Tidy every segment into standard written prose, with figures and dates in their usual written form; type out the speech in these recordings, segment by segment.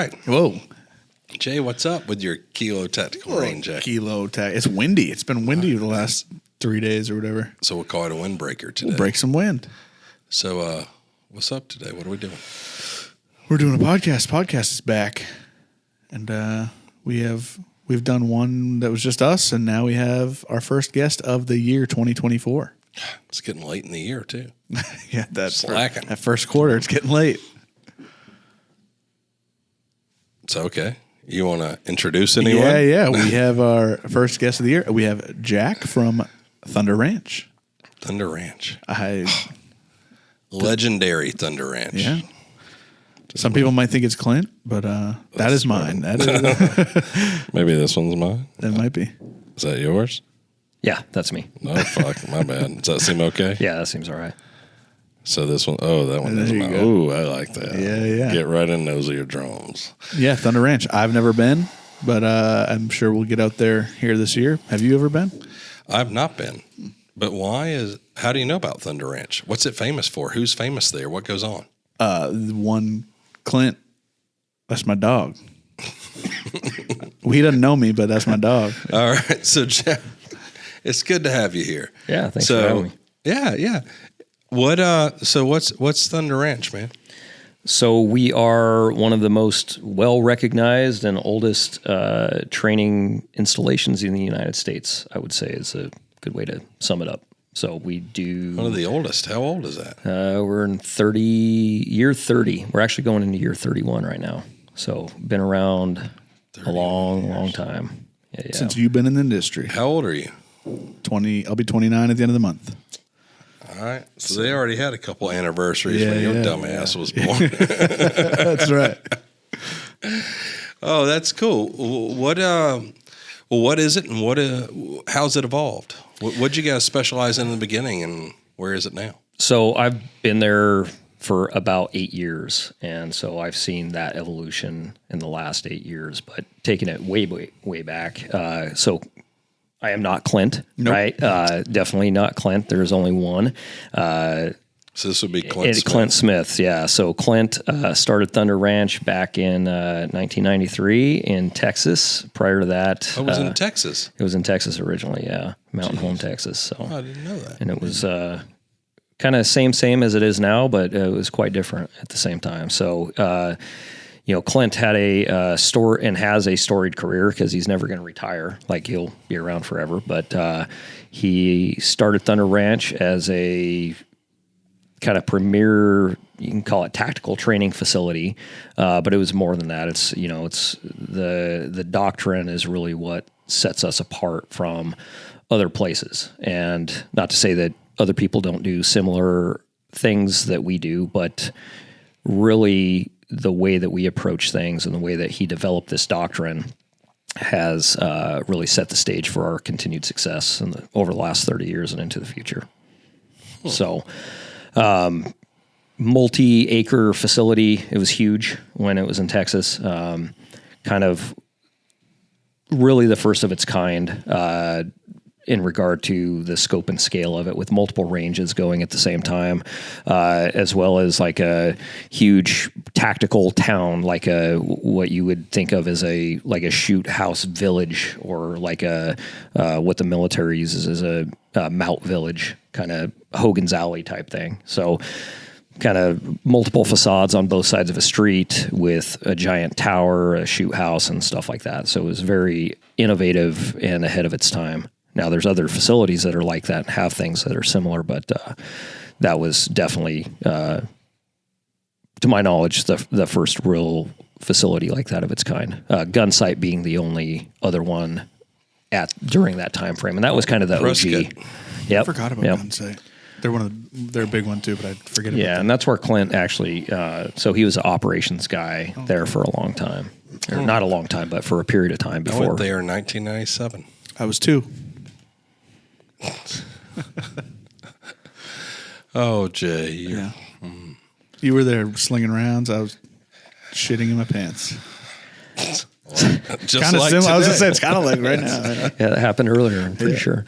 right. Whoa. Jay, what's up with your Kilo Tactical Rain Jacket? It's windy. It's been windy the last 3 days or whatever. So we'll call it a windbreaker today. We'll break some wind. So what's up today? What are we doing? We're doing a podcast. Podcast is back. And we've done one that was just us, and now we have our first guest of the year 2024. It's getting late in the year, too. Yeah, that's slacking. That first quarter, it's getting late. It's okay. You want to introduce anyone? Yeah. We have our first guest of the year. We have Jack from Thunder Ranch. Thunder Ranch. Legendary Thunder Ranch. Yeah. Some people might think it's Clint, but that is mine. That is Maybe this one's mine. That might be. Is that yours? Yeah, that's me. Oh, fuck. My bad. Does that seem okay? Yeah, that seems all right. So this one, that one is mine. Ooh, I like that. Yeah. Get right in those eardrums. Yeah, Thunder Ranch. I've never been, but I'm sure we'll get out there here this year. Have you ever been? I've not been. But how do you know about Thunder Ranch? What's it famous for? Who's famous there? What goes on? One Clint. That's my dog. He doesn't know me, but that's my dog. All right. So, Jeff, it's good to have you here. Yeah, thanks for having me. Yeah. What's Thunder Ranch, man? So we are one of the most well-recognized and oldest training installations in the United States, I would say is a good way to sum it up. So we do... One of the oldest. How old is that? We're in year 30. We're actually going into year 31 right now. So been around a long time. Yeah. Since you've been in the industry. How old are you? 20. I'll be 29 at the end of the month. All right. So they already had a couple anniversaries when your dumbass was born. That's right. Oh, that's cool. What is it, and how's it evolved? What'd you guys specialize in the beginning, and where is it now? So I've been there for about 8 years, and so I've seen that evolution in the last 8 years, but taking it way back. So I am not Clint, nope. Right? Definitely not Clint. There's only one. So this would be Clint Smith. Clint Smith, yeah. So Clint started Thunder Ranch back in 1993 in Texas. Prior to that... Oh, it was in Texas? It was in Texas originally, yeah. Mountain Home, Texas. So I didn't know that. And it was kind of same as it is now, but it was quite different at the same time. So... Clint had has a storied career because he's never going to retire. Like, he'll be around forever. But he started Thunder Ranch as a kind of premier, you can call it tactical training facility, but it was more than that. It's the doctrine is really what sets us apart from other places. And not to say that other people don't do similar things that we do, but really the way that we approach things and the way that he developed this doctrine has really set the stage for our continued success over the last 30 years and into the future. So, multi-acre facility. It was huge when it was in Texas. Kind of really the first of its kind in regard to the scope and scale of it, with multiple ranges going at the same time, as well as like a huge tactical town, like what you would think of as a shoot house village, or like what the military uses as a Mout village, kind of Hogan's Alley type thing. So kind of multiple facades on both sides of a street with a giant tower, a shoot house, and stuff like that. So it was very innovative and ahead of its time. Now, there's other facilities that are like that and have things that are similar, but that was definitely, to my knowledge, the first real facility like that of its kind. Gunsight being the only other one during that time frame, and that was kind of the OG. Yep. I forgot about Gunsight. They're a big one too, but I forget about and that's where Clint actually. So he was an operations guy there for a long time, or not a long time, but for a period of time before. I went there in 1997. I was 2. Oh, Jay. You were there slinging rounds. I was shitting in my pants. Just Kind of like similar. I was today. gonna say it's kind of like right now. Yeah, that happened earlier, I'm pretty sure.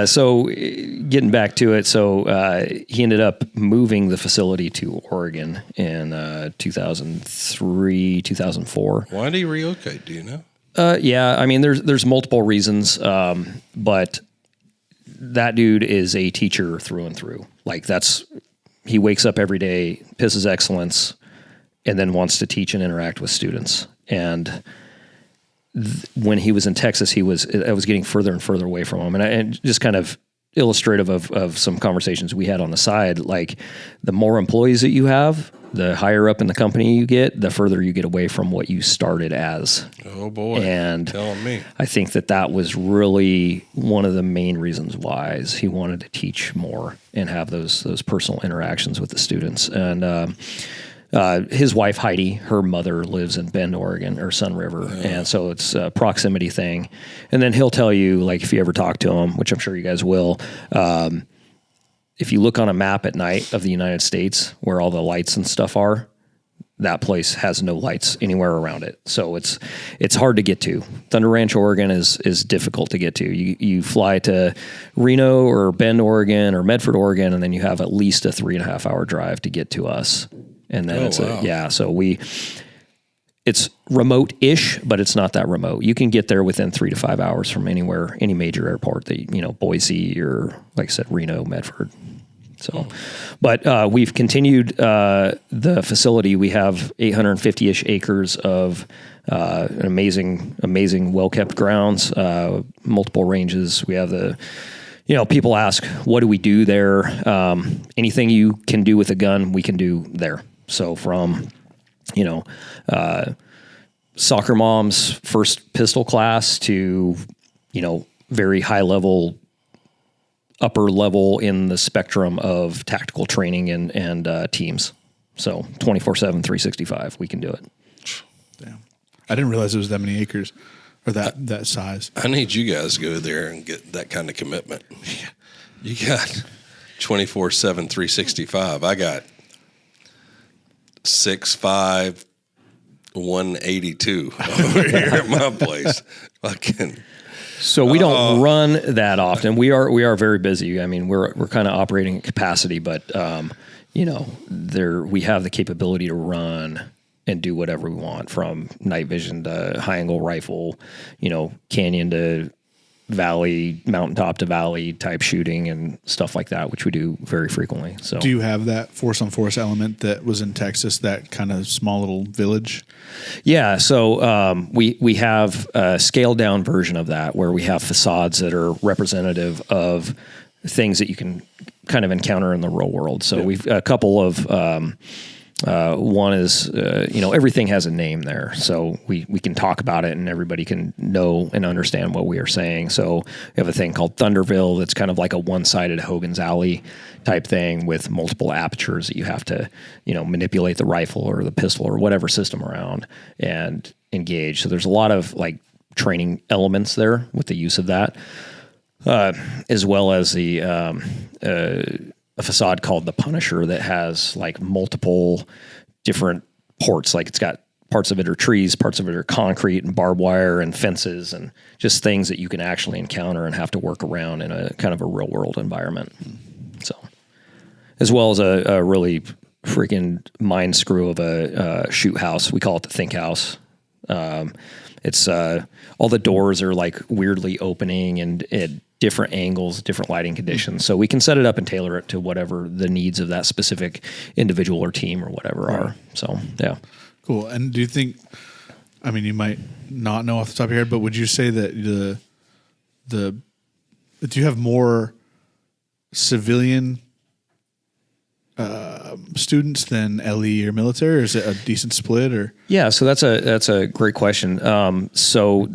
So getting back to it, so he ended up moving the facility to Oregon in 2003, 2004. Why did he relocate? Do you know? Yeah, I mean, there's multiple reasons, but that dude is a teacher through and through. Like he wakes up every day, pisses excellence, and then wants to teach and interact with students. And when he was in Texas, I was getting further and further away from him. And just kind of illustrative of some conversations we had on the side, like the more employees that you have, the higher up in the company you get, the further you get away from what you started as. Oh boy. And telling me. I think that was really one of the main reasons why is he wanted to teach more and have those personal interactions with the students. And, his wife, Heidi, her mother lives in Bend, Oregon, or Sun River. And so it's a proximity thing. And then he'll tell you, like, if you ever talk to him, which I'm sure you guys will, if you look on a map at night of the United States where all the lights and stuff are, that place has no lights anywhere around it. So it's hard to get to. Thunder Ranch, Oregon is difficult to get to. You fly to Reno or Bend, Oregon, or Medford, Oregon, and then you have at least a 3.5 hour drive to get to us. And then so it's remote-ish, but it's not that remote. You can get there within 3 to 5 hours from anywhere, any major airport that, Boise or, like I said, Reno, Medford. So, but we've continued the facility. We have 850-ish acres of an amazing, well-kept grounds, multiple ranges. We have people ask, what do we do there? Anything you can do with a gun, we can do there. So from, soccer mom's first pistol class to, very high level, upper level in the spectrum of tactical training and teams. So 24/7, 365, we can do it. Damn. I didn't realize it was that many acres or that size. I need you guys to go there and get that kind of commitment. You got 24/7, 365. I got 6'5", 182 over here at my place. So we don't run that often. We are very busy. I mean, we're kind of operating at capacity, but we have the capability to run and do whatever we want, from night vision to high angle rifle, canyon to valley, mountaintop to valley type shooting and stuff like that, which we do very frequently. So, do you have that force on force element that was in Texas, that kind of small little village? Yeah. So we have a scaled down version of that, where we have facades that are representative of things that you can kind of encounter in the real world. So we've a couple of one is, everything has a name there. So we can talk about it and everybody can know and understand what we are saying. So we have a thing called Thunderville that's kind of like a one-sided Hogan's Alley type thing with multiple apertures that you have to, manipulate the rifle or the pistol or whatever system around and engage. So there's a lot of like training elements there with the use of that, as well as a facade called the Punisher that has like multiple different ports. Like it's got parts of it are trees, parts of it are concrete and barbed wire and fences and just things that you can actually encounter and have to work around in a kind of a real world environment. So, as well as a really freaking mind screw of a shoot house. We call it the Think House. It's all the doors are like weirdly opening and at different angles, different lighting conditions. So we can set it up and tailor it to whatever the needs of that specific individual or team or whatever are. So, yeah. Cool. And do you think, I mean, you might not know off the top of your head, but would you say that do you have more civilian students than LE or military, or is it a decent split? Or yeah, so that's a great question. So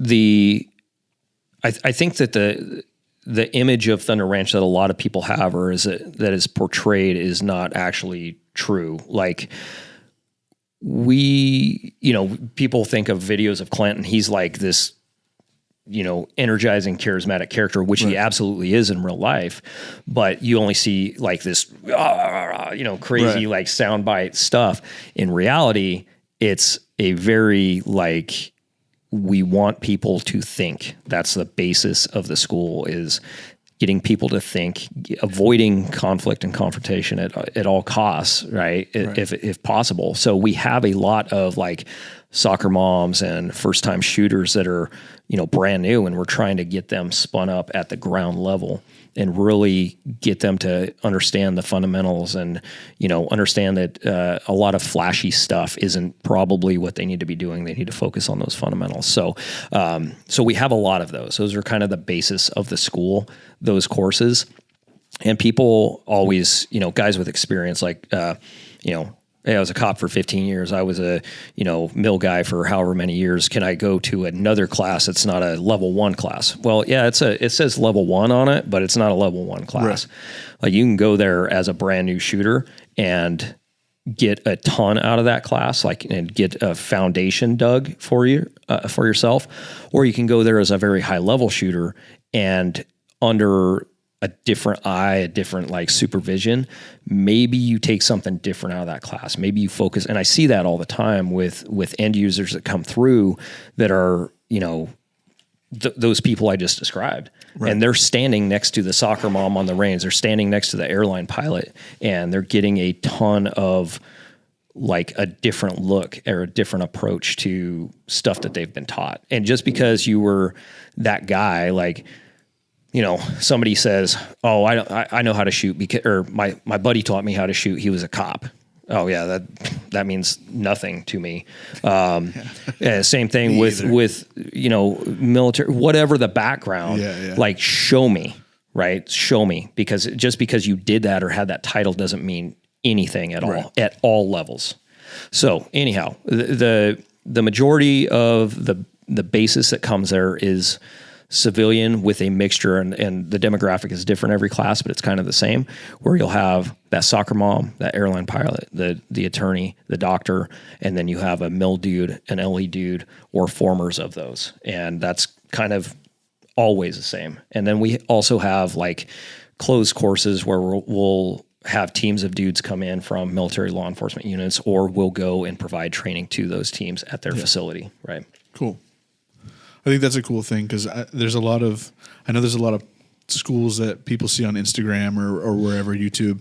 I think that the image of Thunder Ranch that a lot of people have, or that is portrayed, is not actually true. Like people think of videos of Clint and he's like this, energizing, charismatic character, which he absolutely is in real life, but you only see like this, crazy like soundbite stuff. In reality, it's a very like, we want people to think. That's the basis of the school, is getting people to think, avoiding conflict and confrontation at all costs, right? If possible. So we have a lot of like soccer moms and first time shooters that are, brand new, and we're trying to get them spun up at the ground level and really get them to understand the fundamentals and, understand that a lot of flashy stuff isn't probably what they need to be doing. They need to focus on those fundamentals. So we have a lot of those. Those are kind of the basis of the school, those courses. And people always, guys with experience, like, hey, I was a cop for 15 years. I was a, mill guy for however many years. Can I go to another class that's not a level 1 class? Well, yeah, it says level 1 on it, but it's not a level 1 class. Right. Like, you can go there as a brand new shooter and get a ton out of that class, and get a foundation dug for you, for yourself. Or you can go there as a very high level shooter and under a different eye, a different like supervision, maybe you take something different out of that class. Maybe you focus, and I see that all the time with end users that come through that are, those people I just described. Right. And they're standing next to the soccer mom on the range. They're standing next to the airline pilot, and they're getting a ton of like a different look or a different approach to stuff that they've been taught. And just because you were that guy, like, somebody says, "Oh, I know how to shoot because, or my buddy taught me how to shoot. He was a cop." Oh yeah, that means nothing to me. Same thing with military, whatever the background. Yeah. Like, show me, right? Show me, because just because you did that or had that title doesn't mean anything at all at all levels. So anyhow, the majority of the basis that comes there is civilian with a mixture, and the demographic is different every class, but it's kind of the same, where you'll have that soccer mom, that airline pilot, the attorney, the doctor, and then you have a mill dude, an LE dude, or formers of those. And that's kind of always the same. And then we also have like closed courses where we'll have teams of dudes come in from military law enforcement units, or we'll go and provide training to those teams at their facility. Right. Cool. I think that's a cool thing, because I know there's a lot of schools that people see on Instagram or wherever, YouTube,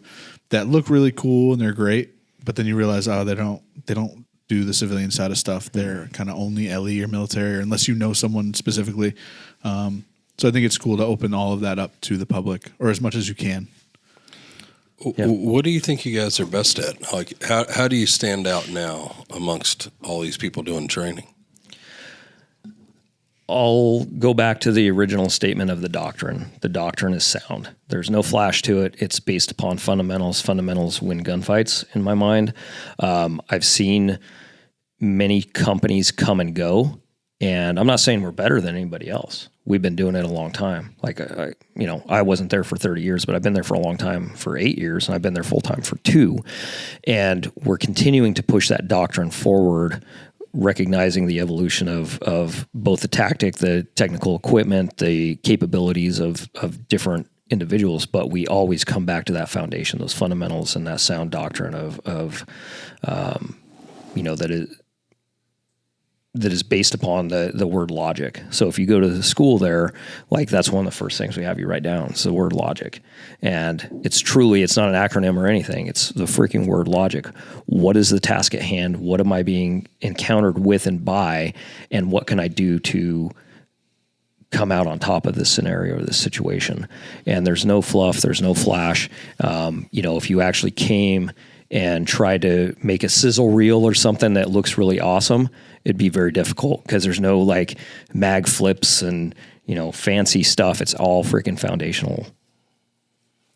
that look really cool and they're great, but then you realize, they don't do the civilian side of stuff. They're kind of only LE or military, or unless you know someone specifically. So I think it's cool to open all of that up to the public, or as much as you can. Yeah. What do you think you guys are best at? Like, how do you stand out now amongst all these people doing training? I'll go back to the original statement of the doctrine. The doctrine is sound. There's no flash to it. It's based upon fundamentals. Fundamentals win gunfights, in my mind. I've seen many companies come and go, and I'm not saying we're better than anybody else. We've been doing it a long time. Like, I wasn't there for 30 years, but I've been there for a long time, for 8 years, and I've been there full time for 2. And we're continuing to push that doctrine forward, recognizing the evolution of both the tactic, the technical equipment, the capabilities of different individuals, but we always come back to that foundation, those fundamentals, and that sound doctrine of that is based upon the word logic. So if you go to the school there, like, that's one of the first things we have you write down. It's the word logic. And it's not an acronym or anything. It's the freaking word logic. What is the task at hand? What am I being encountered with and by? And what can I do to come out on top of this scenario or this situation? And there's no fluff. There's no flash. If you actually came and tried to make a sizzle reel or something that looks really awesome, it'd be very difficult, because there's no like mag flips and, fancy stuff. It's all freaking foundational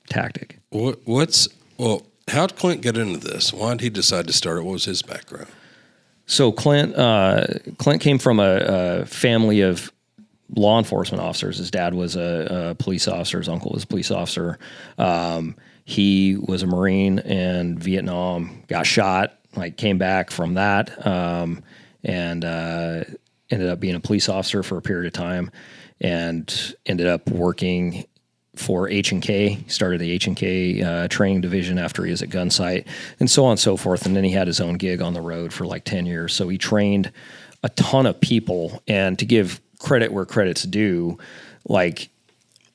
tactic. How'd Clint get into this? Why did he decide to start it? What was his background? So Clint came from a family of law enforcement officers. His dad was a police officer. His uncle was a police officer. He was a Marine in Vietnam, got shot, came back from that, and ended up being a police officer for a period of time, and ended up working for H&K. He started the H&K training division after he was at Gunsight, and so on and so forth. And then he had his own gig on the road for like 10 years. So he trained a ton of people. And to give credit where credit's due, like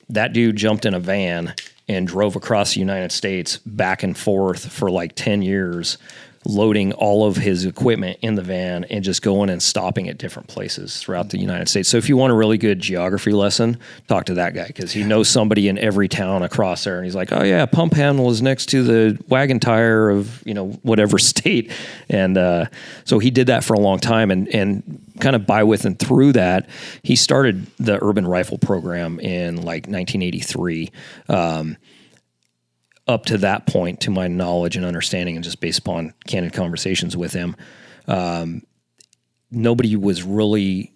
that dude jumped in a van and drove across the United States back and forth for like 10 years, loading all of his equipment in the van and just going and stopping at different places throughout the United States. So if you want a really good geography lesson, talk to that guy, because he knows somebody in every town across there. And he's like, oh yeah, pump handle is next to the wagon tire of, whatever state. And so he did that for a long time, and kind of by with and through that, he started the urban rifle program in like 1983. Up to that point, to my knowledge and understanding, and just based upon candid conversations with him, nobody was really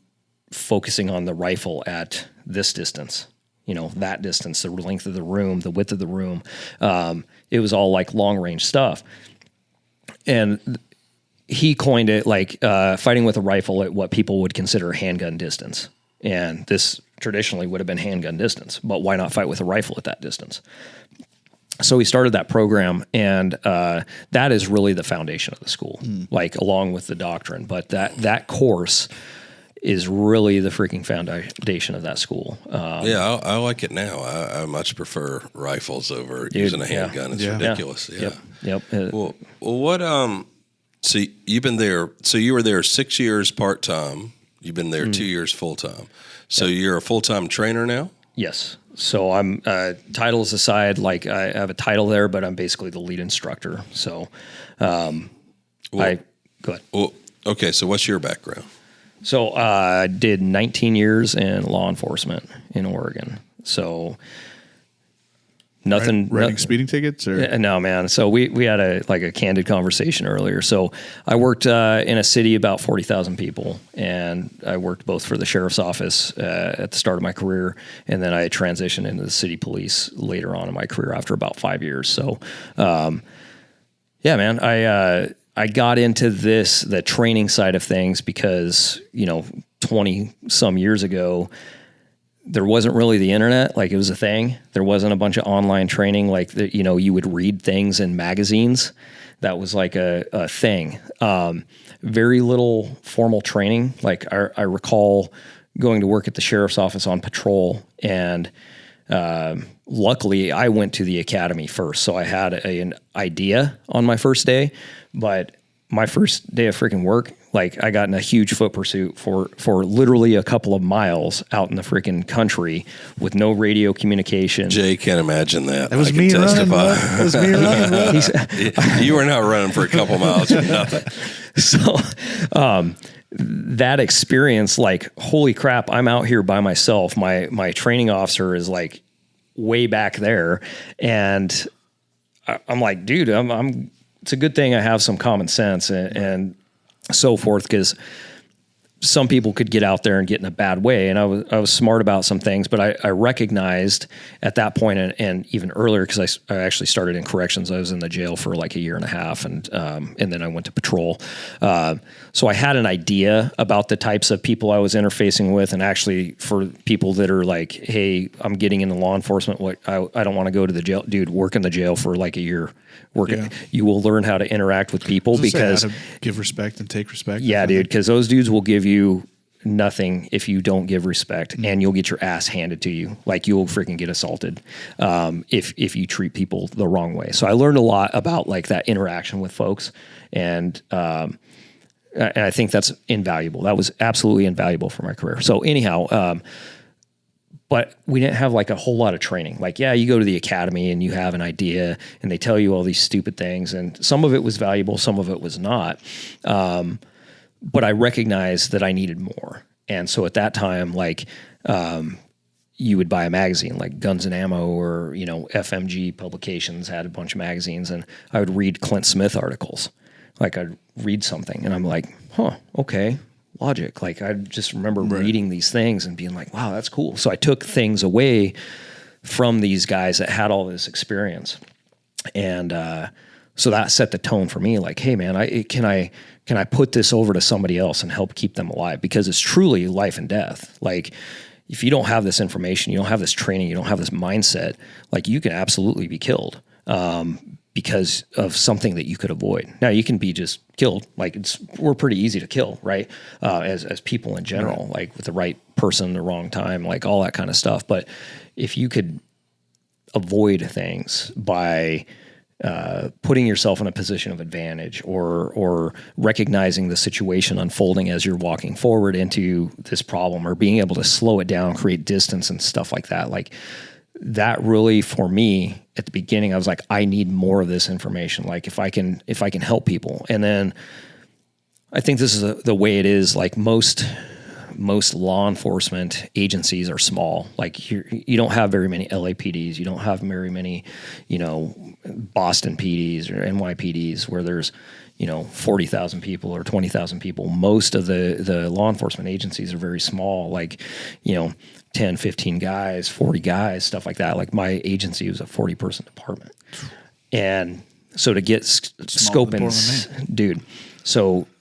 focusing on the rifle at this distance, that distance, the length of the room, the width of the room. It was all like long range stuff. And he coined it like fighting with a rifle at what people would consider handgun distance. And this traditionally would have been handgun distance, but why not fight with a rifle at that distance? So we started that program, and that is really the foundation of the school, like along with the doctrine. But that course is really the freaking foundation of that school. I like it now. I much prefer rifles over using a handgun. It's ridiculous. Yeah. Yep. Well, what? So you've been there. So you were there 6 years part time. You've been there 2 years full time. So you're a full time trainer now. Yes. So I'm titles aside, like I have a title there, but I'm basically the lead instructor. So go ahead. Well, okay. So what's your background? So I did 19 years in law enforcement in Oregon. So nothing. Writing speeding tickets, or no, man. So we had a candid conversation earlier. So I worked in a city about 40,000 people, and I worked both for the sheriff's office at the start of my career, and then I transitioned into the city police later on in my career after about 5 years. So, man, I got into the training side of things because 20 some years ago, there wasn't really the internet. Like, it was a thing. There wasn't a bunch of online training. Like, you would read things in magazines. That was like a thing. Very little formal training. Like, I recall going to work at the sheriff's office on patrol, and luckily I went to the academy first. So I had an idea on my first day, but my first day of freaking work, like, I got in a huge foot pursuit for literally a couple of miles out in the freaking country with no radio communication. Jay can't imagine that. That was me running. That was me running. You were not running for a couple miles or nothing. So that experience, like, holy crap, I'm out here by myself. My training officer is like way back there, and I'm like, dude, I'm. It's a good thing I have some common sense and so forth, because some people could get out there and get in a bad way. And I was smart about some things, but I recognized at that point and even earlier, because I actually started in corrections. I was in the jail for like a year and a half, and then I went to patrol. So I had an idea about the types of people I was interfacing with, and actually for people that are like, hey, I'm getting into law enforcement. I don't want to go to the jail. Dude, work in the jail for like a year. You will learn how to interact with people, because how to give respect and take respect. Yeah, dude, because those dudes will give you nothing if you don't give respect, and you'll get your ass handed to you. Like, you'll freaking get assaulted if you treat people the wrong way. So I learned a lot about like that interaction with folks, and I think that's invaluable. That was absolutely invaluable for my career. So anyhow, but we didn't have like a whole lot of training. Like, yeah, you go to the academy and you have an idea and they tell you all these stupid things, and some of it was valuable, some of it was not. But I recognized that I needed more. And so at that time, like, you would buy a magazine like Guns and Ammo, or, FMG publications had a bunch of magazines, and I would read Clint Smith articles. Like, I'd read something and I'm like, okay. Logic. Like, I just remember reading these things and being like, wow, that's cool. So I took things away from these guys that had all this experience. And so that set the tone for me. Like, hey man, can I put this over to somebody else and help keep them alive? Because it's truly life and death. Like, if you don't have this information, you don't have this training, you don't have this mindset, like you can absolutely be killed because of something that you could avoid. Now you can be just killed. Like we're pretty easy to kill, right? As people in general, like with the right person, the wrong time, like all that kind of stuff. But if you could avoid things by putting yourself in a position of advantage or recognizing the situation unfolding as you're walking forward into this problem, or being able to slow it down, create distance and stuff like that. Like that really, for me at the beginning, I was like, I need more of this information. Like if I can help people. And then I think this is the way it is. Like most law enforcement agencies are small. Like you don't have very many LAPDs. You don't have very many, Boston PDs or NYPDs where there's, 40,000 people or 20,000 people. Most of the law enforcement agencies are very small, like, 10, 15 guys, 40 guys, stuff like that. Like my agency was a 40-person department. And so to get scope and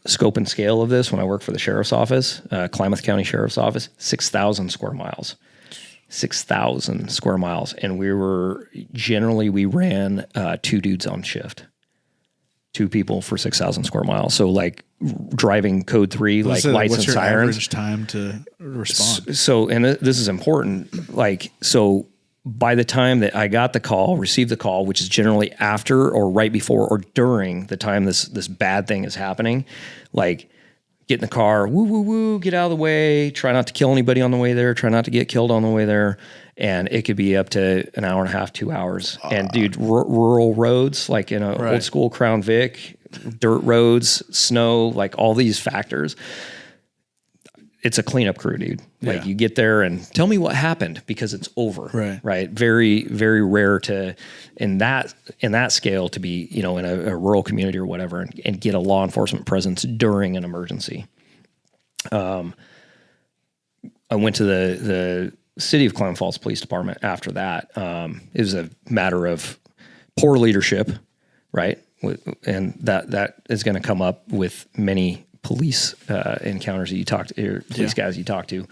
scope and scale of this, when I worked for the sheriff's office, Klamath County Sheriff's Office, 6,000 square miles. 6,000 square miles. And we ran 2 dudes on shift. 2 people for 6,000 square miles. So like driving code 3, like lights and sirens. What's your average time to respond? So, and this is important. Like, so by the time that I got the call, received the call, which is generally after or right before or during the time this bad thing is happening, like get in the car, woo, woo, woo, get out of the way, try not to kill anybody on the way there, try not to get killed on the way there. And it could be up to an hour and a half, 2 hours. And dude, rural roads, like in a old school Crown Vic, dirt roads, snow, like all these factors. It's a cleanup crew, dude. Like you get there and tell me what happened because it's over. Right. Very, very rare to, in that scale, to be, in a rural community or whatever and get a law enforcement presence during an emergency. I went to the City of Clement Falls Police Department after that. It was a matter of poor leadership, right? And that is going to come up with many police encounters that you talk to, or police guys you talk to.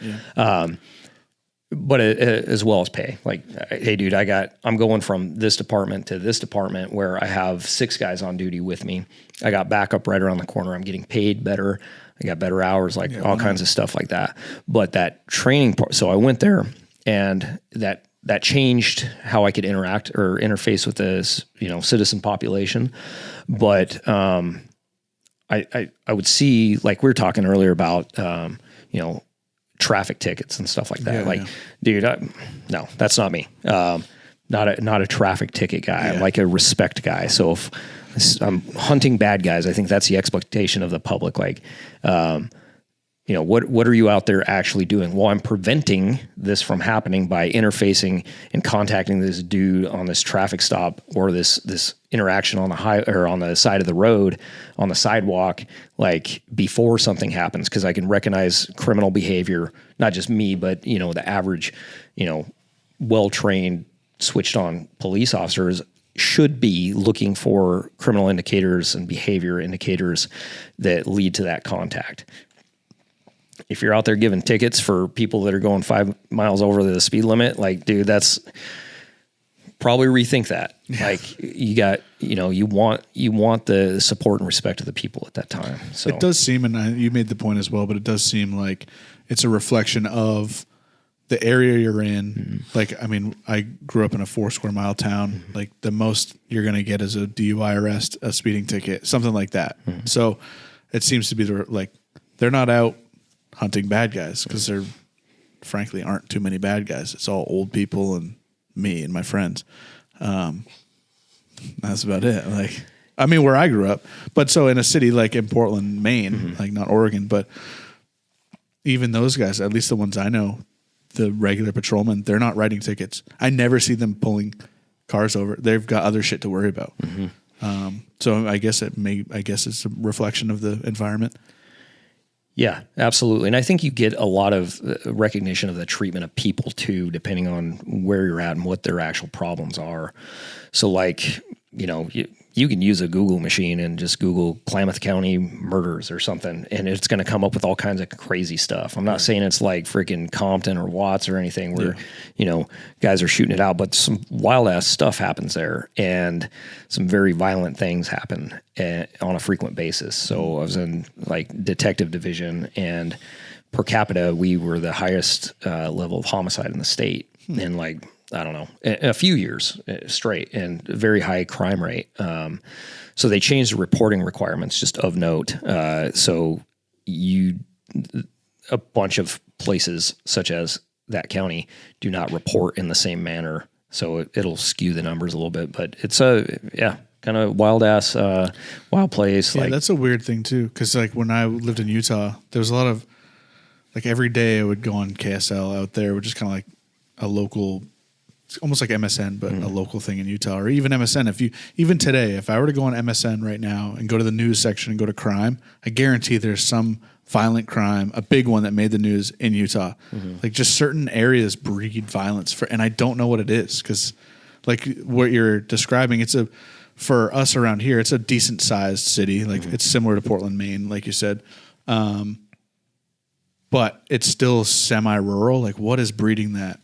But as well as pay. Like, hey, dude, I'm going from this department to this department where I have 6 guys on duty with me. I got backup right around the corner. I'm getting paid better. I got better hours, like all kinds of stuff like that. But that training part, so I went there and that changed how I could interact or interface with this, citizen population. But I would see, like we were talking earlier about, traffic tickets and stuff like that. Dude, no, that's not me. Not a traffic ticket guy. I'm like a respect guy. So if I'm hunting bad guys, I think that's the expectation of the public. Like, what are you out there actually doing? Well, I'm preventing this from happening by interfacing and contacting this dude on this traffic stop or this interaction on the side of the road, on the sidewalk, like before something happens, because I can recognize criminal behavior, not just me, but the average, well-trained, switched-on police officers should be looking for criminal indicators and behavior indicators that lead to that contact. If you're out there giving tickets for people that are going 5 miles over the speed limit, like, dude, that's probably rethink that. Like you want the support and respect of the people at that time. So it does seem, and you made the point as well, but it does seem like it's a reflection of the area you're in. Mm-hmm. Like, I mean, I grew up in a 4 square mile town. Mm-hmm. Like the most you're going to get is a DUI arrest, a speeding ticket, something like that. Mm-hmm. So it seems to be they're not out hunting bad guys because there frankly aren't too many bad guys. It's all old people and me and my friends. That's about it. Like, I mean, where I grew up, but so in a city like in Portland, Maine, mm-hmm. like not Oregon, but even those guys, at least the ones I know, the regular patrolmen, they're not writing tickets. I never see them pulling cars over. They've got other shit to worry about. Mm-hmm. So I guess it's a reflection of the environment. Yeah, absolutely. And I think you get a lot of recognition of the treatment of people too, depending on where you're at and what their actual problems are. So like, you can use a Google machine and just Google Klamath County murders or something, and it's going to come up with all kinds of crazy stuff. I'm not saying it's like freaking Compton or Watts or anything where, guys are shooting it out, but some wild ass stuff happens there, and some very violent things happen on a frequent basis. So I was in like detective division, and per capita, we were the highest level of homicide in the state. And like, I don't know, a few years straight, and a very high crime rate. So they changed the reporting requirements, just of note. So a bunch of places such as that county do not report in the same manner. So it'll skew the numbers a little bit, but it's kind of wild ass, wild place. Yeah, that's a weird thing too. Cause like when I lived in Utah, there was a lot of, like every day I would go on KSL out there, which is kind of like a local, it's almost like MSN, but a local thing in Utah, or even MSN. Even today, if I were to go on MSN right now and go to the news section and go to crime, I guarantee there's some violent crime, a big one that made the news in Utah. Like just certain areas breed violence and I don't know what it is. Cause like what you're describing, for us around here, it's a decent sized city. Like it's similar to Portland, Maine, like you said. But it's still semi-rural. Like what is breeding that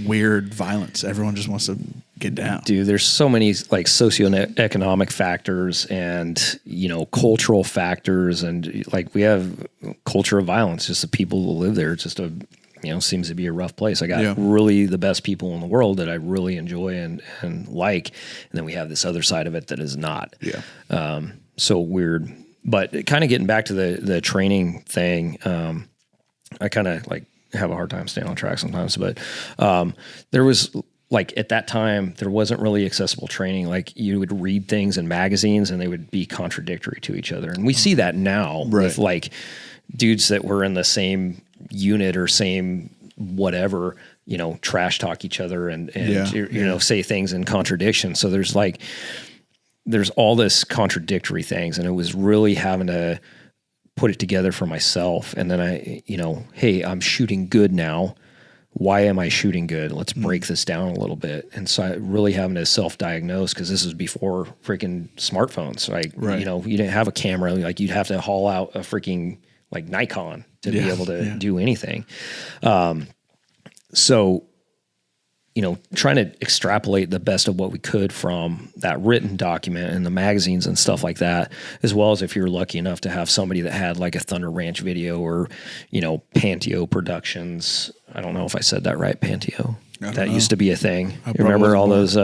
weird violence? Everyone just wants to get down. Dude, there's so many like socioeconomic factors and, cultural factors. And like we have culture of violence, just the people who live there. It's just seems to be a rough place. I got really the best people in the world that I really enjoy and like. And then we have this other side of it that is not. Yeah. So weird. But kind of getting back to the training thing, I kind of like have a hard time staying on track sometimes, but there was like at that time, there wasn't really accessible training. Like you would read things in magazines and they would be contradictory to each other. And we see that now with like dudes that were in the same unit or same whatever, trash talk each other and say things in contradiction. So there's all this contradictory things, and it was really having to put it together for myself. And then hey, I'm shooting good now. Why am I shooting good? Let's break this down a little bit. And so I really having to self-diagnose, because this was before freaking smartphones. Like, you didn't have a camera. Like you'd have to haul out a freaking like Nikon to be able to do anything. So, trying to extrapolate the best of what we could from that written document and the magazines and stuff like that, as well as if you're lucky enough to have somebody that had like a Thunder Ranch video or, Panteo Productions. I don't know if I said that right, Panteo. That used to be a thing. You remember all those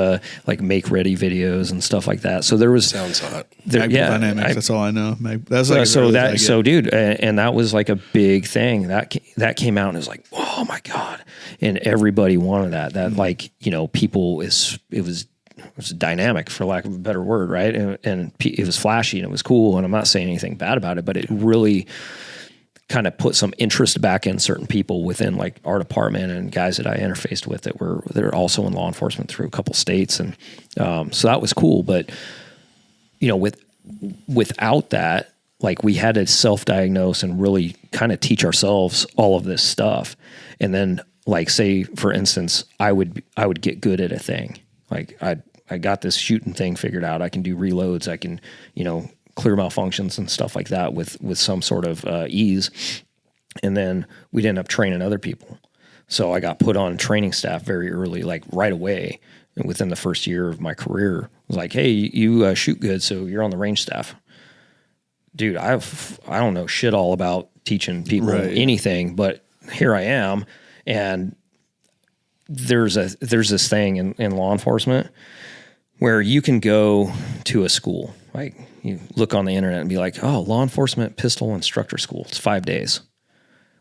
like make ready videos and stuff like that. So there was sounds hot. Dynamics. That's all I know. That's like dude, and that was like a big thing that came out and it was like, oh my god, and everybody wanted that. That like people it was dynamic, for lack of a better word, right? And it was flashy and it was cool. And I'm not saying anything bad about it, but it really kind of put some interest back in certain people within like our department and guys that I interfaced with they're also in law enforcement through a couple states. And so that was cool. But, without that, like we had to self-diagnose and really kind of teach ourselves all of this stuff. And then like, say, for instance, I would get good at a thing. Like I got this shooting thing figured out. I can do reloads. I can, clear malfunctions and stuff like that with some sort of ease. And then we'd end up training other people. So I got put on training staff very early, like right away. And within the first year of my career, it was like, hey, you shoot good, so you're on the range staff. Dude, I don't know shit all about teaching people anything, but here I am. And there's this thing in law enforcement where you can go to a school, like you look on the internet and be like, oh, law enforcement pistol instructor school. It's 5 days.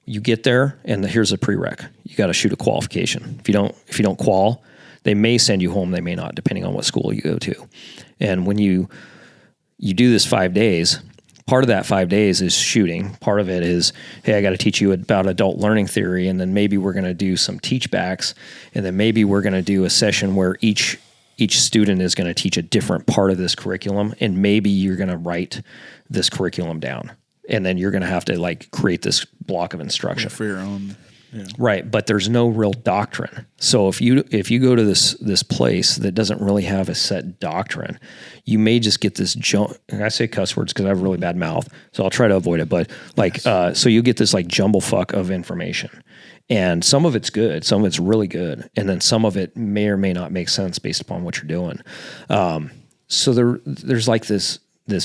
You get there and here's a prereq. You got to shoot a qualification. If you don't qual, they may send you home. They may not, depending on what school you go to. And when you do this 5 days, part of that 5 days is shooting. Part of it is, hey, I got to teach you about adult learning theory. And then maybe we're going to do some teach backs. And then maybe we're going to do a session where each student is going to teach a different part of this curriculum, and maybe you're going to write this curriculum down, and then you're going to have to like create this block of instruction for your own. Right, but there's no real doctrine. So if you go to this place that doesn't really have a set doctrine, you may just get this and I say cuss words because I have a really bad mouth, so I'll try to avoid it. But so you get this like jumble fuck of information, and some of it's good, some of it's really good, and then some of it may or may not make sense based upon what you're doing. So there's like this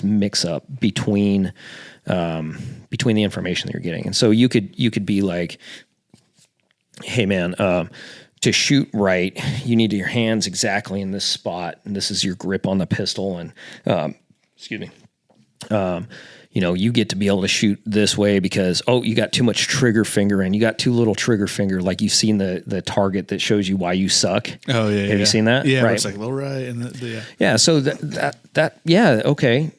mix up between the information that you're getting, and so you could be like, hey man, to shoot right, you need your hands exactly in this spot, and this is your grip on the pistol, and excuse me, you get to be able to shoot this way because you got too much trigger finger and you got too little trigger finger. Like you've seen the target that shows you why you suck. Oh yeah, have you seen that? Yeah, right. It's like low right and yeah. So okay,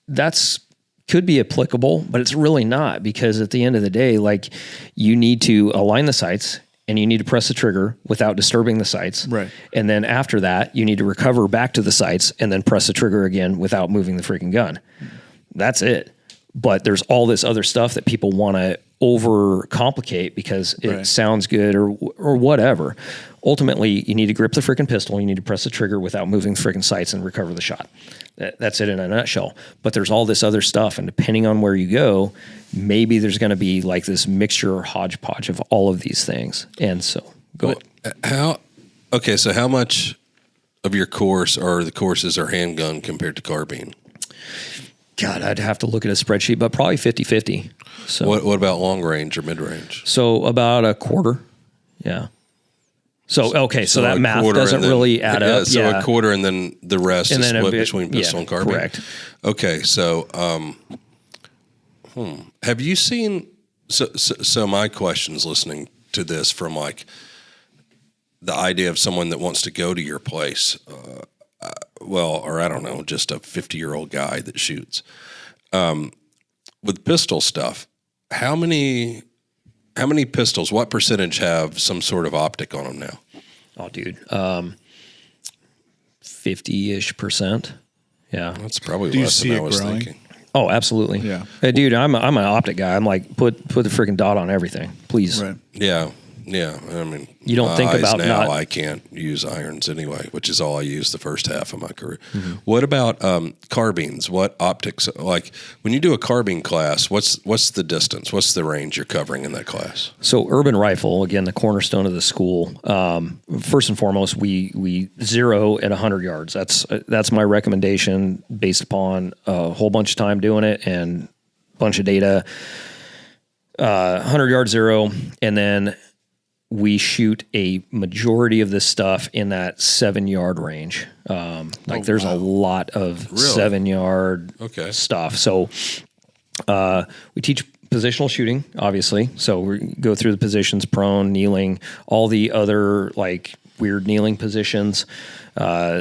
that's could be applicable, but it's really not, because at the end of the day, like, you need to align the sights and you need to press the trigger without disturbing the sights. Right. And then after that, you need to recover back to the sights and then press the trigger again without moving the freaking gun. That's it. But there's all this other stuff that people want to overcomplicate because it sounds good or whatever. Ultimately, you need to grip the freaking pistol. You need to press the trigger without moving the freaking sights and recover the shot. That's it in a nutshell. But there's all this other stuff, and depending on where you go, maybe there's going to be like this mixture or hodgepodge of all of these things. And so, go ahead. So how much of your course or the courses are handgun compared to carbine? God, I'd have to look at a spreadsheet, but probably 50-50. So what about long range or mid range? So about a quarter. Yeah. So that math doesn't really add up. So a quarter, and then the rest is split between pistol and carbine. Correct. Okay, so have you seen? So my question's listening to this from like the idea of someone that wants to go to your place, or I don't know, just a 50-year-old guy that shoots. With pistol stuff, how many pistols, what percentage have some sort of optic on them now? Oh, dude, 50-ish%. Yeah. That's probably Do you less see than I it was growing? thinking. Oh, absolutely. Yeah. Hey, dude, I'm an optic guy. I'm like, put the freaking dot on everything, please. Right. Yeah. I mean, You don't think about now not- I can't use irons anyway, which is all I used the first half of my career. Mm-hmm. What about carbines? What optics? Like when you do a carbine class, what's the distance? What's the range you're covering in that class? So urban rifle, again, the cornerstone of the school. First and foremost, we zero at 100 yards. That's my recommendation based upon a whole bunch of time doing it and a bunch of data. 100 yard zero, and then we shoot a majority of this stuff in that 7-yard range. There's a lot of 7-yard stuff. So we teach positional shooting, obviously. So we go through the positions: prone, kneeling, all the other like weird kneeling positions,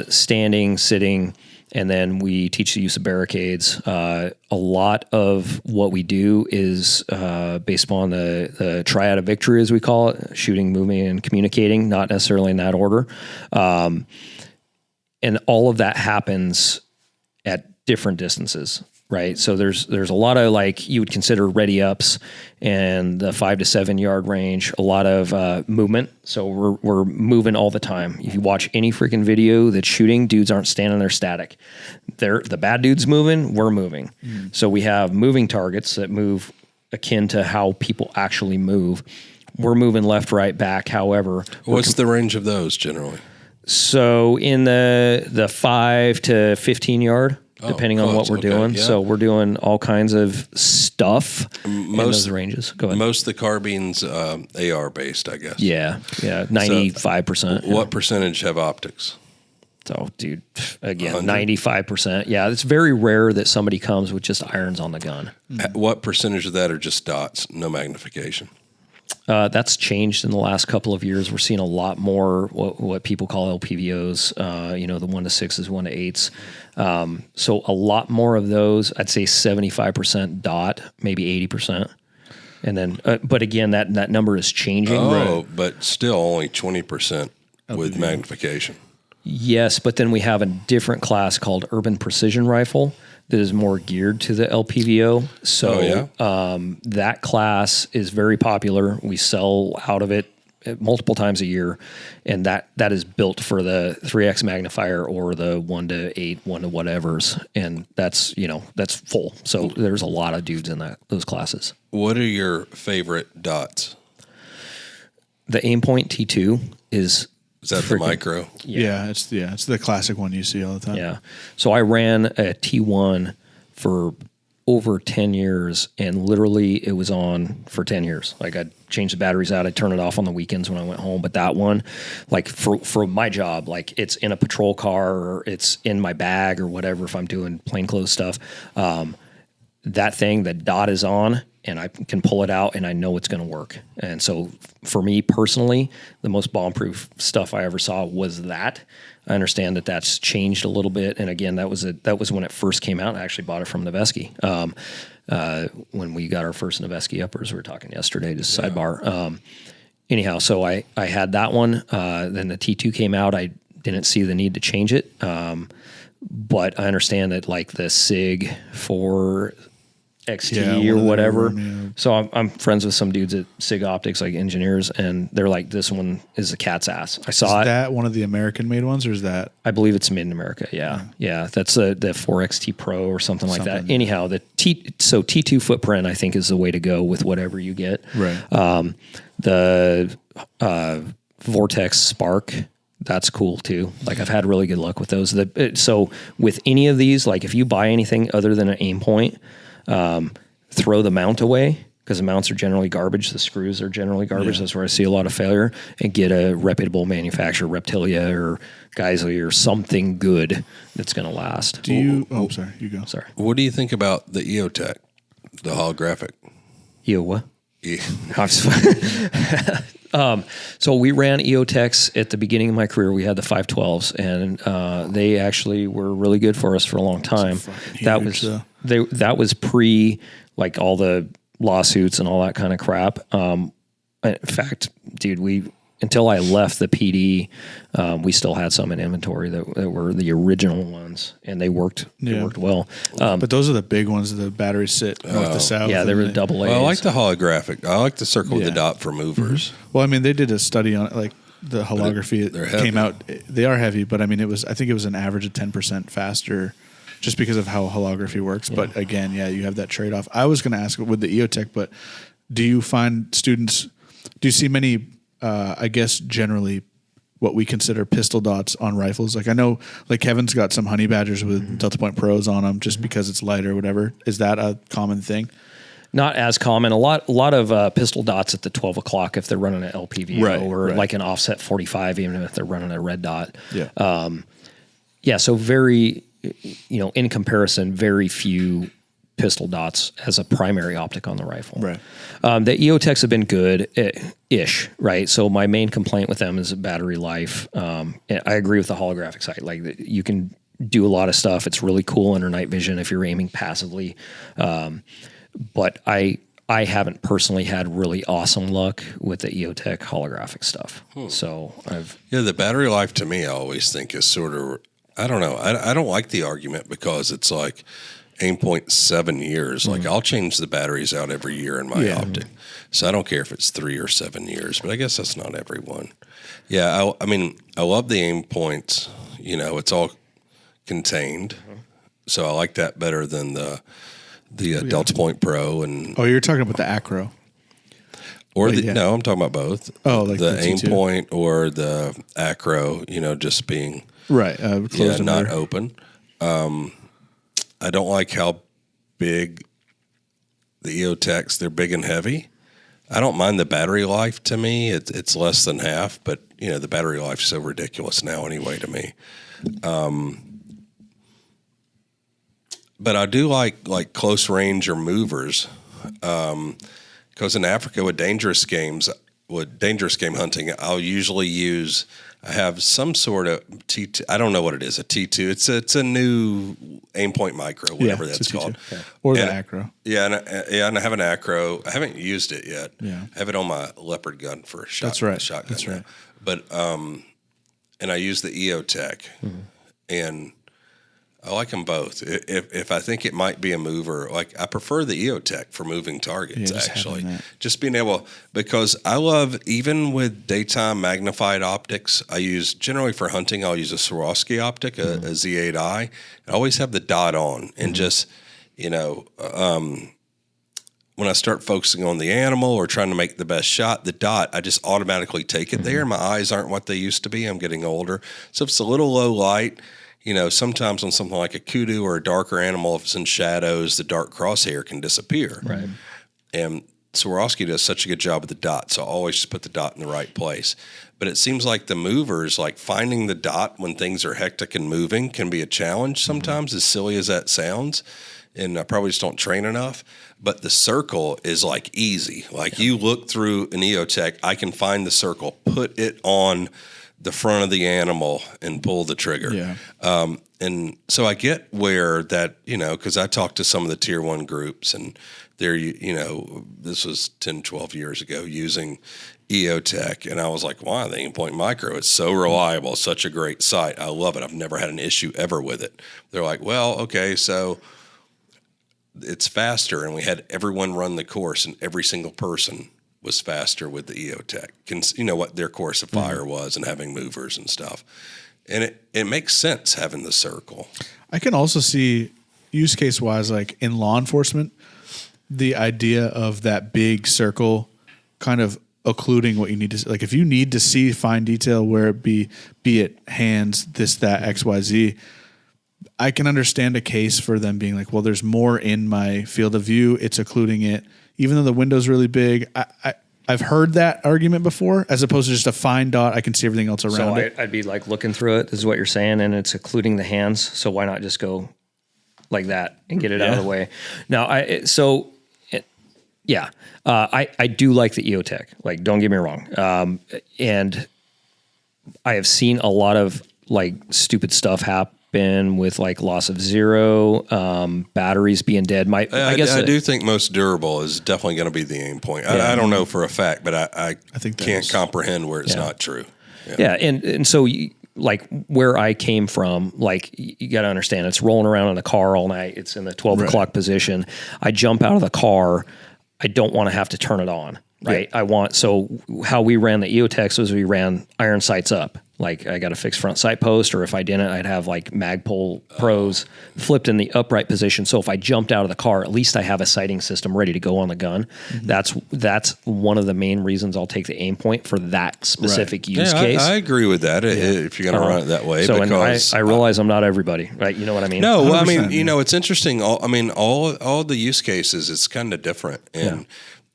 standing, sitting. And then we teach the use of barricades. A lot of what we do is based upon the triad of victory, as we call it: shooting, moving, and communicating, not necessarily in that order. And all of that happens at different distances, right? So there's a lot of, like, you would consider ready ups and the 5 to 7 yard range, a lot of movement. So we're moving all the time. If you watch any freaking video that's shooting, dudes aren't standing there static. The bad dude's moving, we're moving. So we have moving targets that move akin to how people actually move. We're moving left, right, back. However, what's the range of those generally? So in the 5 to 15 yard, depending on what we're doing. Yeah. So we're doing all kinds of stuff in those ranges. Go ahead. Most of the carbines AR based, I guess. Yeah, 95%. What percentage have optics? So, dude, again, 95%. Yeah, it's very rare that somebody comes with just irons on the gun. What percentage of that are just dots, no magnification? That's changed in the last couple of years. We're seeing a lot more what people call LPVOs, the 1 to 6s, 1 to 8s. So a lot more of those. I'd say 75% dot, maybe 80%. And then, but again, that number is changing. Oh, but still only 20% with magnification. Yes, but then we have a different class called urban precision rifle that is more geared to the LPVO. So that class is very popular. We sell out of it multiple times a year, and that is built for the 3X magnifier or the 1-8, 1 to whatevers, and that's full. So there's a lot of dudes in those classes. What are your favorite dots? The Aimpoint T2 is that the micro? Yeah, it's the classic one you see all the time. Yeah. So I ran a T1 for over 10 years, and literally it was on for 10 years. Like, I'd change the batteries out. I'd turn it off on the weekends when I went home. But that one, like for my job, like it's in a patrol car or it's in my bag or whatever, if I'm doing plainclothes stuff, that thing, that dot is on, and I can pull it out and I know it's going to work. And so for me personally, the most bomb-proof stuff I ever saw was that. I understand that that's changed a little bit. And again, that was when it first came out. I actually bought it from Noveski. When we got our first Noveski uppers, we were talking yesterday, just sidebar. Anyhow, so I had that one. Then the T2 came out. I didn't see the need to change it. But I understand that like the SIG for XT or whatever. So I'm friends with some dudes at SIG Optics, like engineers, and they're like, this one is a cat's ass. I saw it. Is that one of the American made ones, or is that? I believe it's made in America. Yeah. That's the 4XT Pro or something like that. Anyhow, T2 footprint, I think, is the way to go with whatever you get. Right. The Vortex Spark, that's cool too. Like, I've had really good luck with those. So with any of these, like if you buy anything other than an Aimpoint, throw the mount away, because the mounts are generally garbage. The screws are generally garbage. That's where I see a lot of failure. And get a reputable manufacturer, Reptilia or Geisley or something good that's going to last. Sorry, you go. Sorry. What do you think about the EOTech, the holographic? What? So we ran EOTechs at the beginning of my career. We had the 512s, and they actually were really good for us for a long time. That was pre like all the lawsuits and all that kind of crap. In fact, dude, until I left the PD, we still had some in inventory that were the original ones, and they worked. They worked well. But those are the big ones. The batteries sit north to south. Yeah, they were double A's. Well, I like the holographic. I like the circle with the dot for movers. Mm-hmm. Well, I mean, they did a study on it, like the holography. It came out. They are heavy, but I mean, I think it was an average of 10% faster, just because of how holography works. Yeah. But again, you have that trade off. I was going to ask with the EOTech, but do you find students? Do you see many? I guess generally what we consider pistol dots on rifles. Like, I know like Kevin's got some Honey Badgers with Delta Point Pros on them just because it's lighter or whatever. Is that a common thing? Not as common. A lot of pistol dots at the 12 o'clock if they're running an LPVO or like an offset 45, even if they're running a red dot. Yeah. So very, in comparison, very few pistol dots as a primary optic on the rifle. Right. The EOTechs have been good-ish, right? So my main complaint with them is battery life. And I agree with the holographic side. Like, you can do a lot of stuff. It's really cool under night vision if you're aiming passively. But I haven't personally had really awesome luck with the EOTech holographic stuff. So the battery life to me, I always think is sort of, I don't know. I don't like the argument because it's like Aimpoint 7 years. Like, I'll change the batteries out every year in my optic. So I don't care if it's 3 or 7 years, but I guess that's not everyone. Yeah. I mean, I love the Aimpoints. It's all contained. So I like that better than the Delta Point Pro. And you're talking about the Acro. No, I'm talking about both. Oh, like the Aimpoint or the Acro, just being closed not open. I don't like how big the EOTechs, they're big and heavy. I don't mind the battery life to me. It's less than half, but the battery life's so ridiculous now anyway to me. But I do like close range or movers. Because in Africa with dangerous game hunting, I'll usually I have some sort of T2. I don't know what it is, a T2. It's a new Aimpoint Micro, whatever that's called. Yeah. Or the Acro. Yeah, and I have an Acro. I haven't used it yet. Yeah. I have it on my Leopard gun for a shotgun. That's right. But and I use the EOTech, and I like them both. If I think it might be a mover, like I prefer the EOTech for moving targets, just actually. having that. Just being able, because I love, even with daytime magnified optics, I use, generally for hunting, I'll use a Swarovski optic, a Z8i. I always have the dot on and just, when I start focusing on the animal or trying to make the best shot, the dot, I just automatically take it there. My eyes aren't what they used to be. I'm getting older. So if it's a little low light, sometimes on something like a kudu or a darker animal, if it's in shadows, the dark crosshair can disappear. Right. And Swarovski does such a good job with the dot, so I always just put the dot in the right place. But it seems like the movers, like finding the dot when things are hectic and moving can be a challenge sometimes, as silly as that sounds. And I probably just don't train enough. But the circle is like easy. Like you look through an EOTech, I can find the circle, put it on the front of the animal and pull the trigger. Yeah. And so I get where that, because I talked to some of the tier 1 groups and they're, this was 10, 12 years ago using EOTech. And I was like, wow, the Aimpoint Micro, it's so reliable, such a great sight. I love it. I've never had an issue ever with it. They're like, well, okay, so it's faster. And we had everyone run the course and every single person was faster with the EOTech. What their course of fire was and having movers and stuff. And it makes sense having the circle. I can also see use case wise, like in law enforcement, the idea of that big circle kind of occluding what you need to see. Like if you need to see fine detail, where it be it hands, this, that, X, Y, Z, I can understand a case for them being like, well, there's more in my field of view. It's occluding it. Even though the window's really big, I've heard that argument before, as opposed to just a fine dot. I can see everything else around it. I'd be like looking through it. This is what you're saying, and it's occluding the hands. So why not just go like that and get it out of the way? Now, I do like the EOTech. Like, don't get me wrong. And I have seen a lot of like stupid stuff happen with like loss of zero, batteries being dead. I guess I do think most durable is definitely going to be the Aimpoint. I don't know for a fact, but I think can't comprehend where it's not true. Yeah, and so like where I came from, like you got to understand, it's rolling around in the car all night. It's in the 12 o'clock position. I jump out of the car. I don't want to have to turn it on. Right. So how we ran the EOTechs was we ran iron sights up. Like I got a fixed front sight post, or if I didn't, I'd have like Magpul Pros flipped in the upright position. So if I jumped out of the car, at least I have a sighting system ready to go on the gun. Mm-hmm. That's one of the main reasons I'll take the Aimpoint for that specific use case. I agree with that. If you're going to run it that way, so because I realize I'm not everybody, right? You know what I mean? No, well, I mean, it's interesting. All the use cases, it's kind of different. And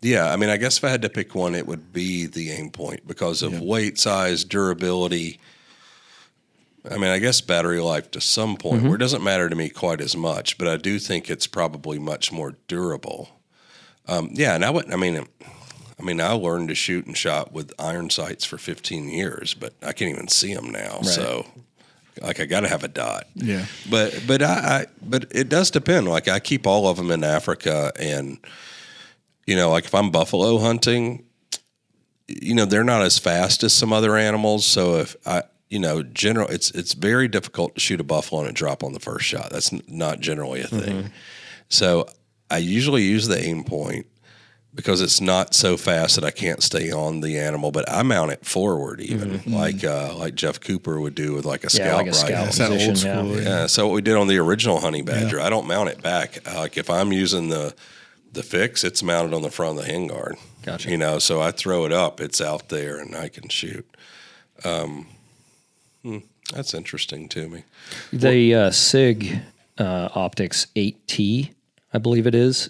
yeah, I mean, I guess if I had to pick one, it would be the Aimpoint because of weight, size, durability. I mean, I guess battery life to some point, where it doesn't matter to me quite as much, but I do think it's probably much more durable. And I learned to shoot and shot with iron sights for 15 years, but I can't even see them now. Right. So, like, I got to have a dot. Yeah. But it does depend. Like, I keep all of them in Africa, and like if I'm buffalo hunting, they're not as fast as some other animals. So if it's very difficult to shoot a buffalo and it drop on the first shot. That's not generally a thing. So I usually use the Aimpoint because it's not so fast that I can't stay on the animal, but I mount it forward even like Jeff Cooper would do with like a scout rifle. That's that old school. Yeah. So what we did on the original Honey Badger, I don't mount it back. Like if I'm using the fix, it's mounted on the front of the handguard. Gotcha. So I throw it up, it's out there, and I can shoot. That's interesting to me. The SIG Optics 8T, I believe it is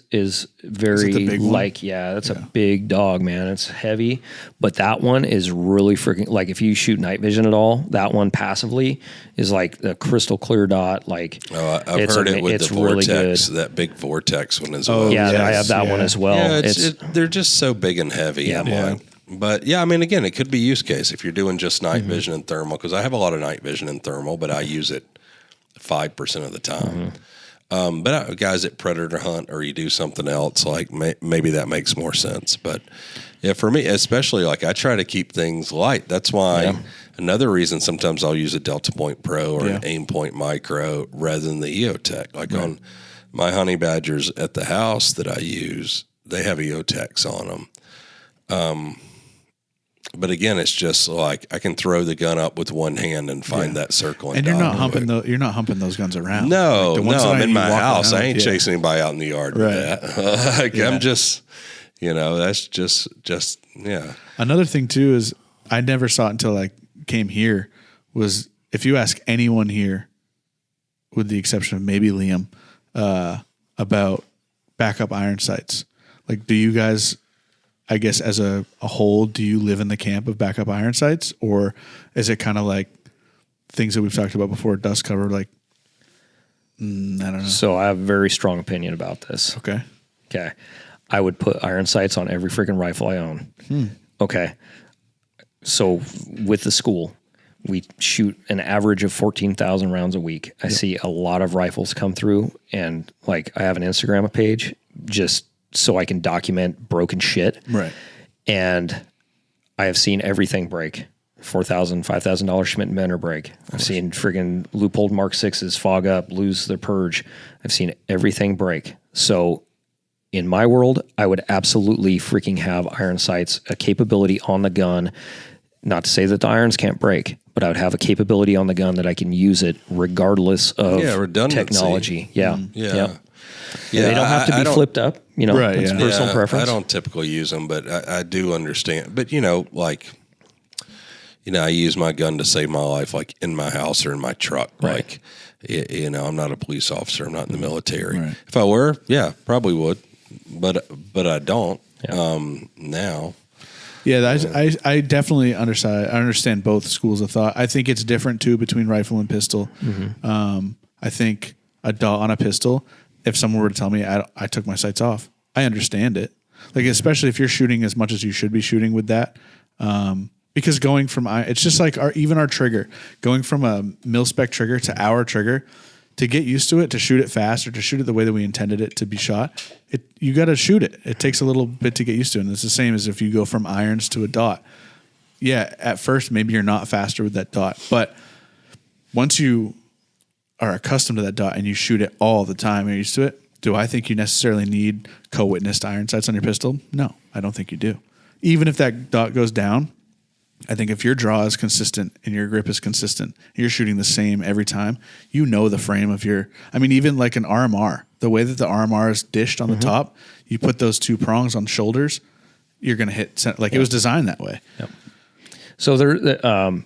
very that's a big dog, man. It's heavy, but that one is really freaking, like if you shoot night vision at all, that one passively is like the crystal clear dot. Like I've heard it with the Vortex, really that big Vortex one as well. I have that one as well. Yeah, they're just so big and heavy. Yeah. But I mean, again, it could be use case if you're doing just night vision and thermal, because I have a lot of night vision and thermal, but I use it 5% of the time. But guys that predator hunt or you do something else, like maybe that makes more sense. But yeah, for me, especially, like I try to keep things light. That's why Another reason sometimes I'll use a Delta Point Pro or an Yeah. Aim Point Micro rather than the EOTech. Like on my honey badgers at the house that I use, they have EOTechs on them. But again, it's just like I can throw the gun up with one hand and find that circle. And you're not humping those guns around. No, Like the ones that I'm in you my walk house. around I ain't with, chasing anybody out in the yard with that. Like, I'm just, that's just, yeah. Another thing too is I never saw it until I came here. Was if you ask anyone here, with the exception of maybe Liam, about backup iron sights, like, do you guys? I guess as a whole, do you live in the camp of backup iron sights, or is it kind of like things that we've talked about before, dust cover? Like, I don't know. So I have a very strong opinion about this. Okay. Okay. I would put iron sights on every freaking rifle I own. Okay. So with the school, we shoot an average of 14,000 rounds a week. I see a lot of rifles come through, and like I have an Instagram page just so I can document broken shit. Right. And I have seen everything break. $4,000, $5,000 Schmidt and Benner break. I've seen friggin' loophole Mark 6s fog up, lose their purge. I've seen everything break. So in my world, I would absolutely freaking have iron sights, a capability on the gun. Not to say that the irons can't break, but I would have a capability on the gun that I can use it regardless of redundancy. technology. Yeah. Yeah. They don't have to be flipped up, Right, it's yeah. personal preference. I don't typically use them, but I do understand. But, I use my gun to save my life, like in my house or in my truck. Right. Like, I'm not a police officer. I'm not in the military. Right. If I were, yeah, probably would. But I don't now. Yeah, I definitely understand both schools of thought. I think it's different too between rifle and pistol. I think a dot on a pistol, if someone were to tell me I took my sights off, I understand it. Like, especially if you're shooting as much as you should be shooting with that. Because going from, it's just like our trigger, going from a mil-spec trigger to our trigger, to get used to it, to shoot it fast or to shoot it the way that we intended it to be shot, you got to shoot it. It takes a little bit to get used to it. And it's the same as if you go from irons to a dot. Yeah, at first, maybe you're not faster with that dot. But once you are accustomed to that dot and you shoot it all the time and you're used to it, do I think you necessarily need co-witnessed iron sights on your pistol? No, I don't think you do. Even if that dot goes down, I think if your draw is consistent and your grip is consistent, you're shooting the same every time, the frame of even like an RMR, the way that the RMR is dished on the top, you put those two prongs on shoulders, you're going to hit, it was designed that way. Yep. So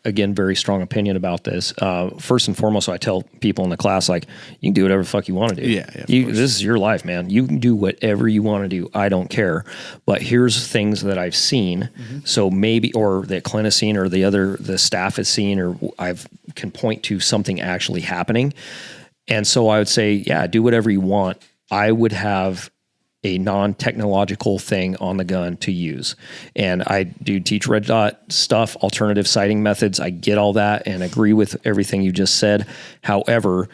again, very strong opinion about this. First and foremost, I tell people in the class, like, you can do whatever the fuck you want to do. Yeah, of course. This is your life, man. You can do whatever you want to do. I don't care. But here's things that I've seen. So maybe, or that Clint has seen, or the staff has seen, or can point to something actually happening. And so I would say, yeah, do whatever you want. I would have a non-technological thing on the gun to use. And I do teach red dot stuff, alternative sighting methods. I get all that and agree with everything you just said. However,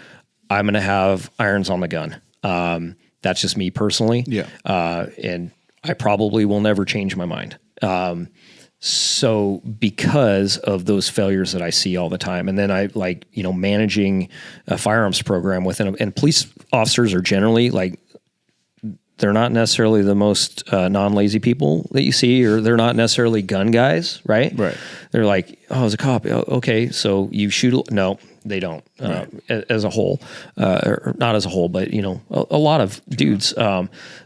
I'm going to have irons on the gun. That's just me personally. Yeah. And I probably will never change my mind. So because of those failures that I see all the time, and then I managing a firearms program and police officers are generally they're not necessarily the most non-lazy people that you see, or they're not necessarily gun guys, right? Right. They're like, oh, as a cop, okay, so you shoot. No, they don't. As a whole, or not as a whole, but a lot of dudes.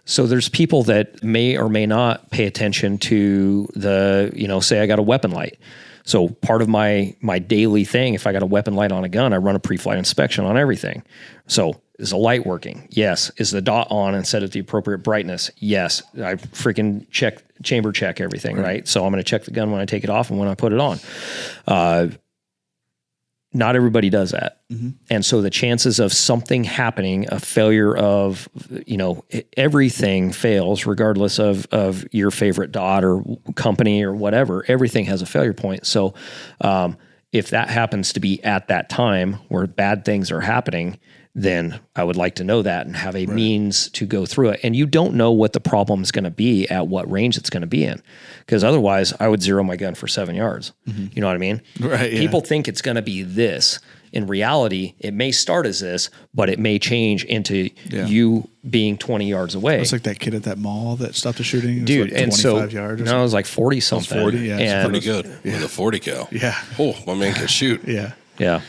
So there's people that may or may not pay attention to say I got a weapon light. So part of my daily thing, if I got a weapon light on a gun, I run a pre-flight inspection on everything. So is the light working? Yes. Is the dot on and set at the appropriate brightness? Yes. I freaking chamber check everything, right? So I'm going to check the gun when I take it off and when I put it on. Not everybody does that. And so the chances of something happening, a failure of, everything fails regardless of your favorite dot or company or whatever. Everything has a failure point. So if that happens to be at that time where bad things are happening, then I would like to know that and have a means to go through it. And you don't know what the problem is going to be at what range it's going to be in. Because otherwise I would zero my gun for 7 yards. You know what I mean? Right. Yeah. People think it's going to be this. In reality, it may start as this, but it may change into you being 20 yards away. It's like that kid at that mall that stopped the shooting. Dude, like and 25 so yards or no, it was like 40 something. 40, yeah. And Pretty good with a 40 cal. Yeah. Oh, my man can shoot. Yeah. yeah.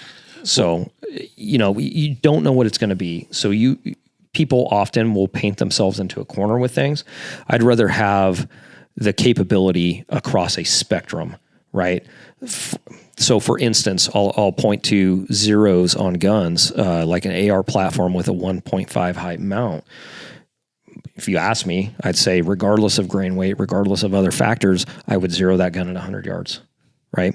So, you know, you don't know what it's going to be. So people often will paint themselves into a corner with things. I'd rather have the capability across a spectrum, right? So, for instance, I'll point to zeros on guns, like an AR platform with a 1.5 height mount. If you ask me, I'd say regardless of grain weight, regardless of other factors, I would zero that gun at 100 yards, right?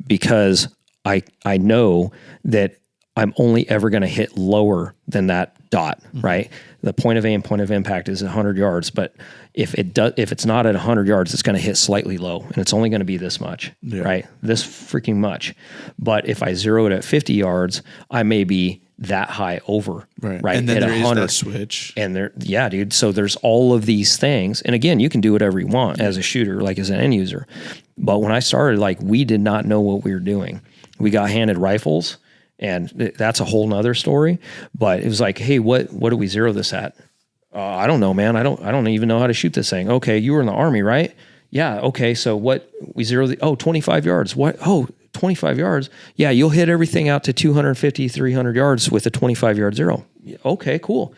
Because I know that I'm only ever going to hit lower than that dot, right? The point of aim, point of impact is 100 yards, but if it's not at 100 yards, it's going to hit slightly low, and it's only going to be this much, right? This freaking much. But if I zero it at 50 yards, I may be that high over, right? And then at there is that switch. And yeah, dude. So there's all of these things. And again, you can do whatever you want as a shooter, like as an end user. But when I started, like, we did not know what we were doing. We got handed rifles, and that's a whole nother story. But it was like, hey, what do we zero this at? I don't know, man. I don't even know how to shoot this thing. Okay, you were in the Army, right? Yeah. Okay. So what we zero 25 yards. What? Oh, 25 yards. Yeah. You'll hit everything out to 250, 300 yards with a 25 yard zero. Okay, cool.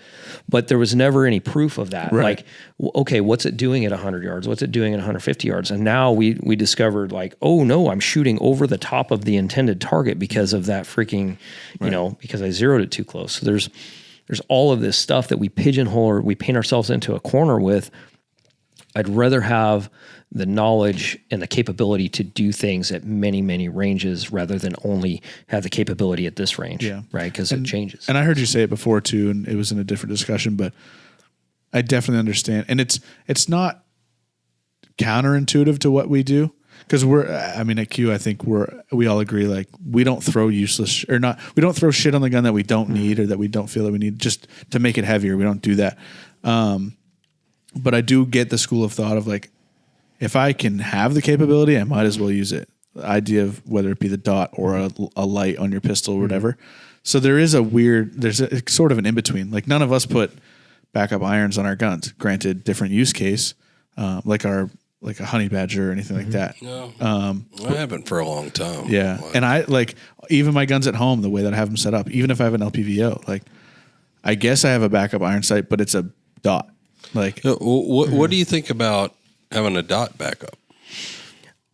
But there was never any proof of that. Right. Like, okay, what's it doing at 100 yards? What's it doing at 150 yards? And now we discovered, like, oh no, I'm shooting over the top of the intended target because of that freaking, you know, because I zeroed it too close. So there's all of this stuff that we pigeonhole or we paint ourselves into a corner with. I'd rather have the knowledge and the capability to do things at many, many ranges rather than only have the capability at this range, right? Because it changes. And I heard you say it before too, and it was in a different discussion, but I definitely understand. And it's not counterintuitive to what we do, because at Q, I think we all agree, like, we don't throw we don't throw shit on the gun that we don't need or that we don't feel that we need just to make it heavier. We don't do that. But I do get the school of thought of, like, if I can have the capability, I might as well use it. The idea of whether it be the dot or a light on your pistol or whatever. So there's a sort of an in-between. Like, none of us put backup irons on our guns. Granted, different use case, like a honey badger or anything like that. No, I haven't for a long time. Yeah. And I, like, even my guns at home, the way that I have them set up, even if I have an LPVO, like, I guess I have a backup iron sight, but it's a dot. Like, what do you think about having a dot backup?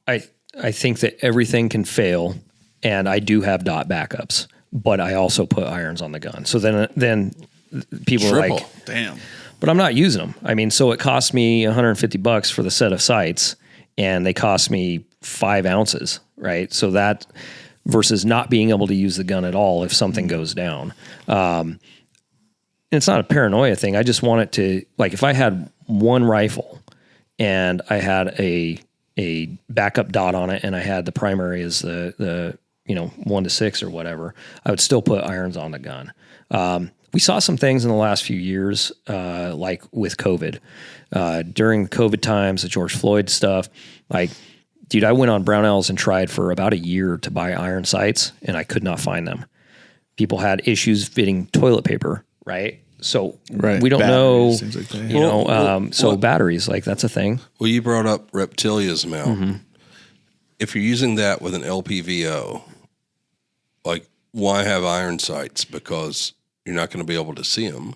I think that everything can fail, and I do have dot backups, but I also put irons on the gun. So then people are like, damn. But I'm not using them. I mean, so it cost me $150 for the set of sights, and they cost me 5 ounces, right? So that versus not being able to use the gun at all if something goes down. It's not a paranoia thing. I just want it to, like, if I had one rifle and I had a backup dot on it and I had the primary as the 1 to 6 or whatever, I would still put irons on the gun. We saw some things in the last few years, like with COVID. During COVID times, the George Floyd stuff, like, dude, I went on Brownells and tried for about a year to buy iron sights, and I could not find them. People had issues fitting toilet paper, right? So we don't know, things like that. Batteries, like, that's a thing. Well, you brought up Reptilia's mount. If you're using that with an LPVO, like, why have iron sights? Because you're not going to be able to see them.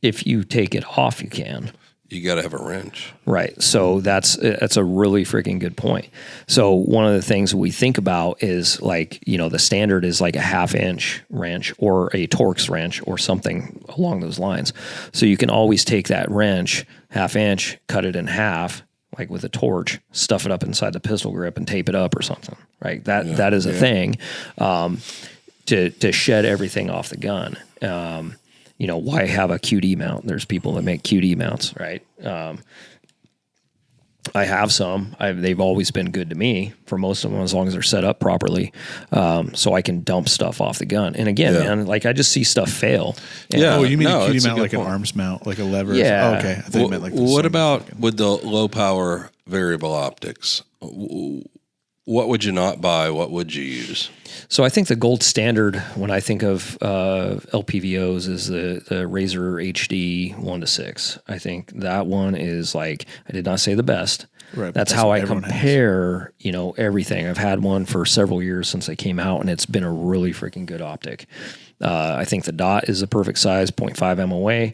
If you take it off, you can. You got to have a wrench. Right. So that's a really freaking good point. So one of the things we think about is, like, the standard is like a 1/2 inch wrench or a Torx wrench or something along those lines. So you can always take that wrench, 1/2 inch, cut it in half, like with a torch, stuff it up inside the pistol grip and tape it up or something, right? That is a thing, to shed everything off the gun. Why have a QD mount? There's people that make QD mounts, right? I have some. They've always been good to me for most of them, as long as they're set up properly, so I can dump stuff off the gun. And again, man, like I just see stuff fail. And Yeah. Oh, you mean No, a cutie it's a mount good like point. an arms mount, like a lever? Yeah. Oh, okay. I thought you meant like the What same about fucking- with the low power variable optics? What would you not buy? What would you use? So I think the gold standard when I think of LPVOs is the Razor HD 1:6. I think that one is like, I did not say the best. Right, but That's that's how what I everyone has. compare, everything. I've had one for several years since they came out, and it's been a really freaking good optic. I think the dot is the perfect size, 0.5 MOA,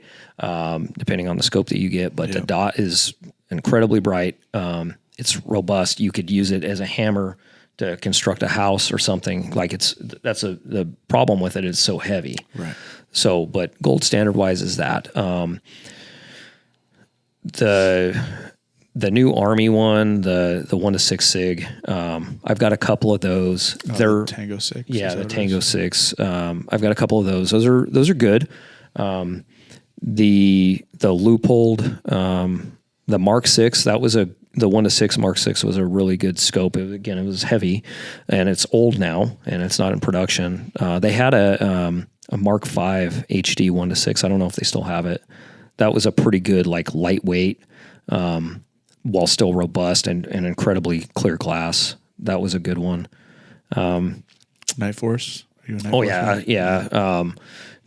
depending on the scope that you get. But the dot is incredibly bright. It's robust. You could use it as a hammer to construct a house or something. Like the problem with it is so heavy. Right. So, but gold standard wise is that. The new Army one, the 1:6 SIG. I've got a couple of those. They're the Tango 6. yeah, is that the what it Tango is? 6. I've got a couple of those. Those are good. The Leupold, the Mark 6, the 1:6 Mark 6 was a really good scope. It was heavy, and it's old now, and it's not in production. They had a Mark 5 HD 1:6. I don't know if they still have it. That was a pretty good, like lightweight, while still robust and incredibly clear glass. That was a good one. Night Force. Are you a Night Oh Force yeah, guy? yeah.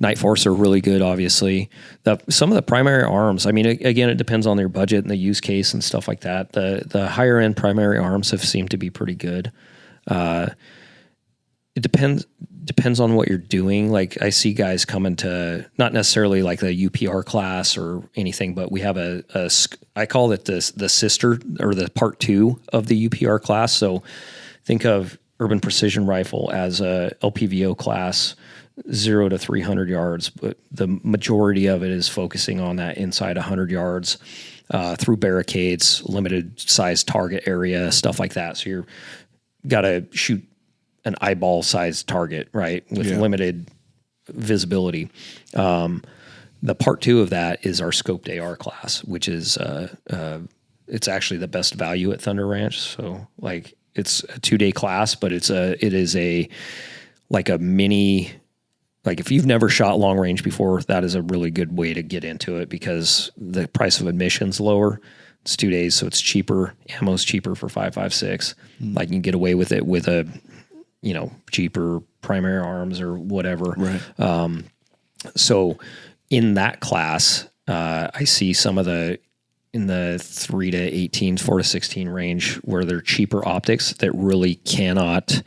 Night Force are really good. Obviously, some of the primary arms. I mean, again, it depends on their budget and the use case and stuff like that. The higher end primary arms have seemed to be pretty good. It depends on what you're doing. Like I see guys coming to not necessarily like the UPR class or anything, but we have I call it the sister or the part 2 of the UPR class. So think of Urban Precision Rifle as a LPVO class, 0 to 300 yards, but the majority of it is focusing on that inside 100 yards through barricades, limited size target area, stuff like that. So you're got to shoot an eyeball sized target, right, with limited visibility. The part 2 of that is our scoped AR class, which is it's actually the best value at Thunder Ranch. So like it's a 2-day class, but it is a mini. Like if you've never shot long range before, that is a really good way to get into it because the price of admission's lower. It's 2 days, so it's cheaper. Ammo's cheaper for 5.56. Like you can get away with it with a cheaper primary arms or whatever. Right. So in that class, I see some of in the 3 to 18, 4 to 16 range where they're cheaper optics that really cannot,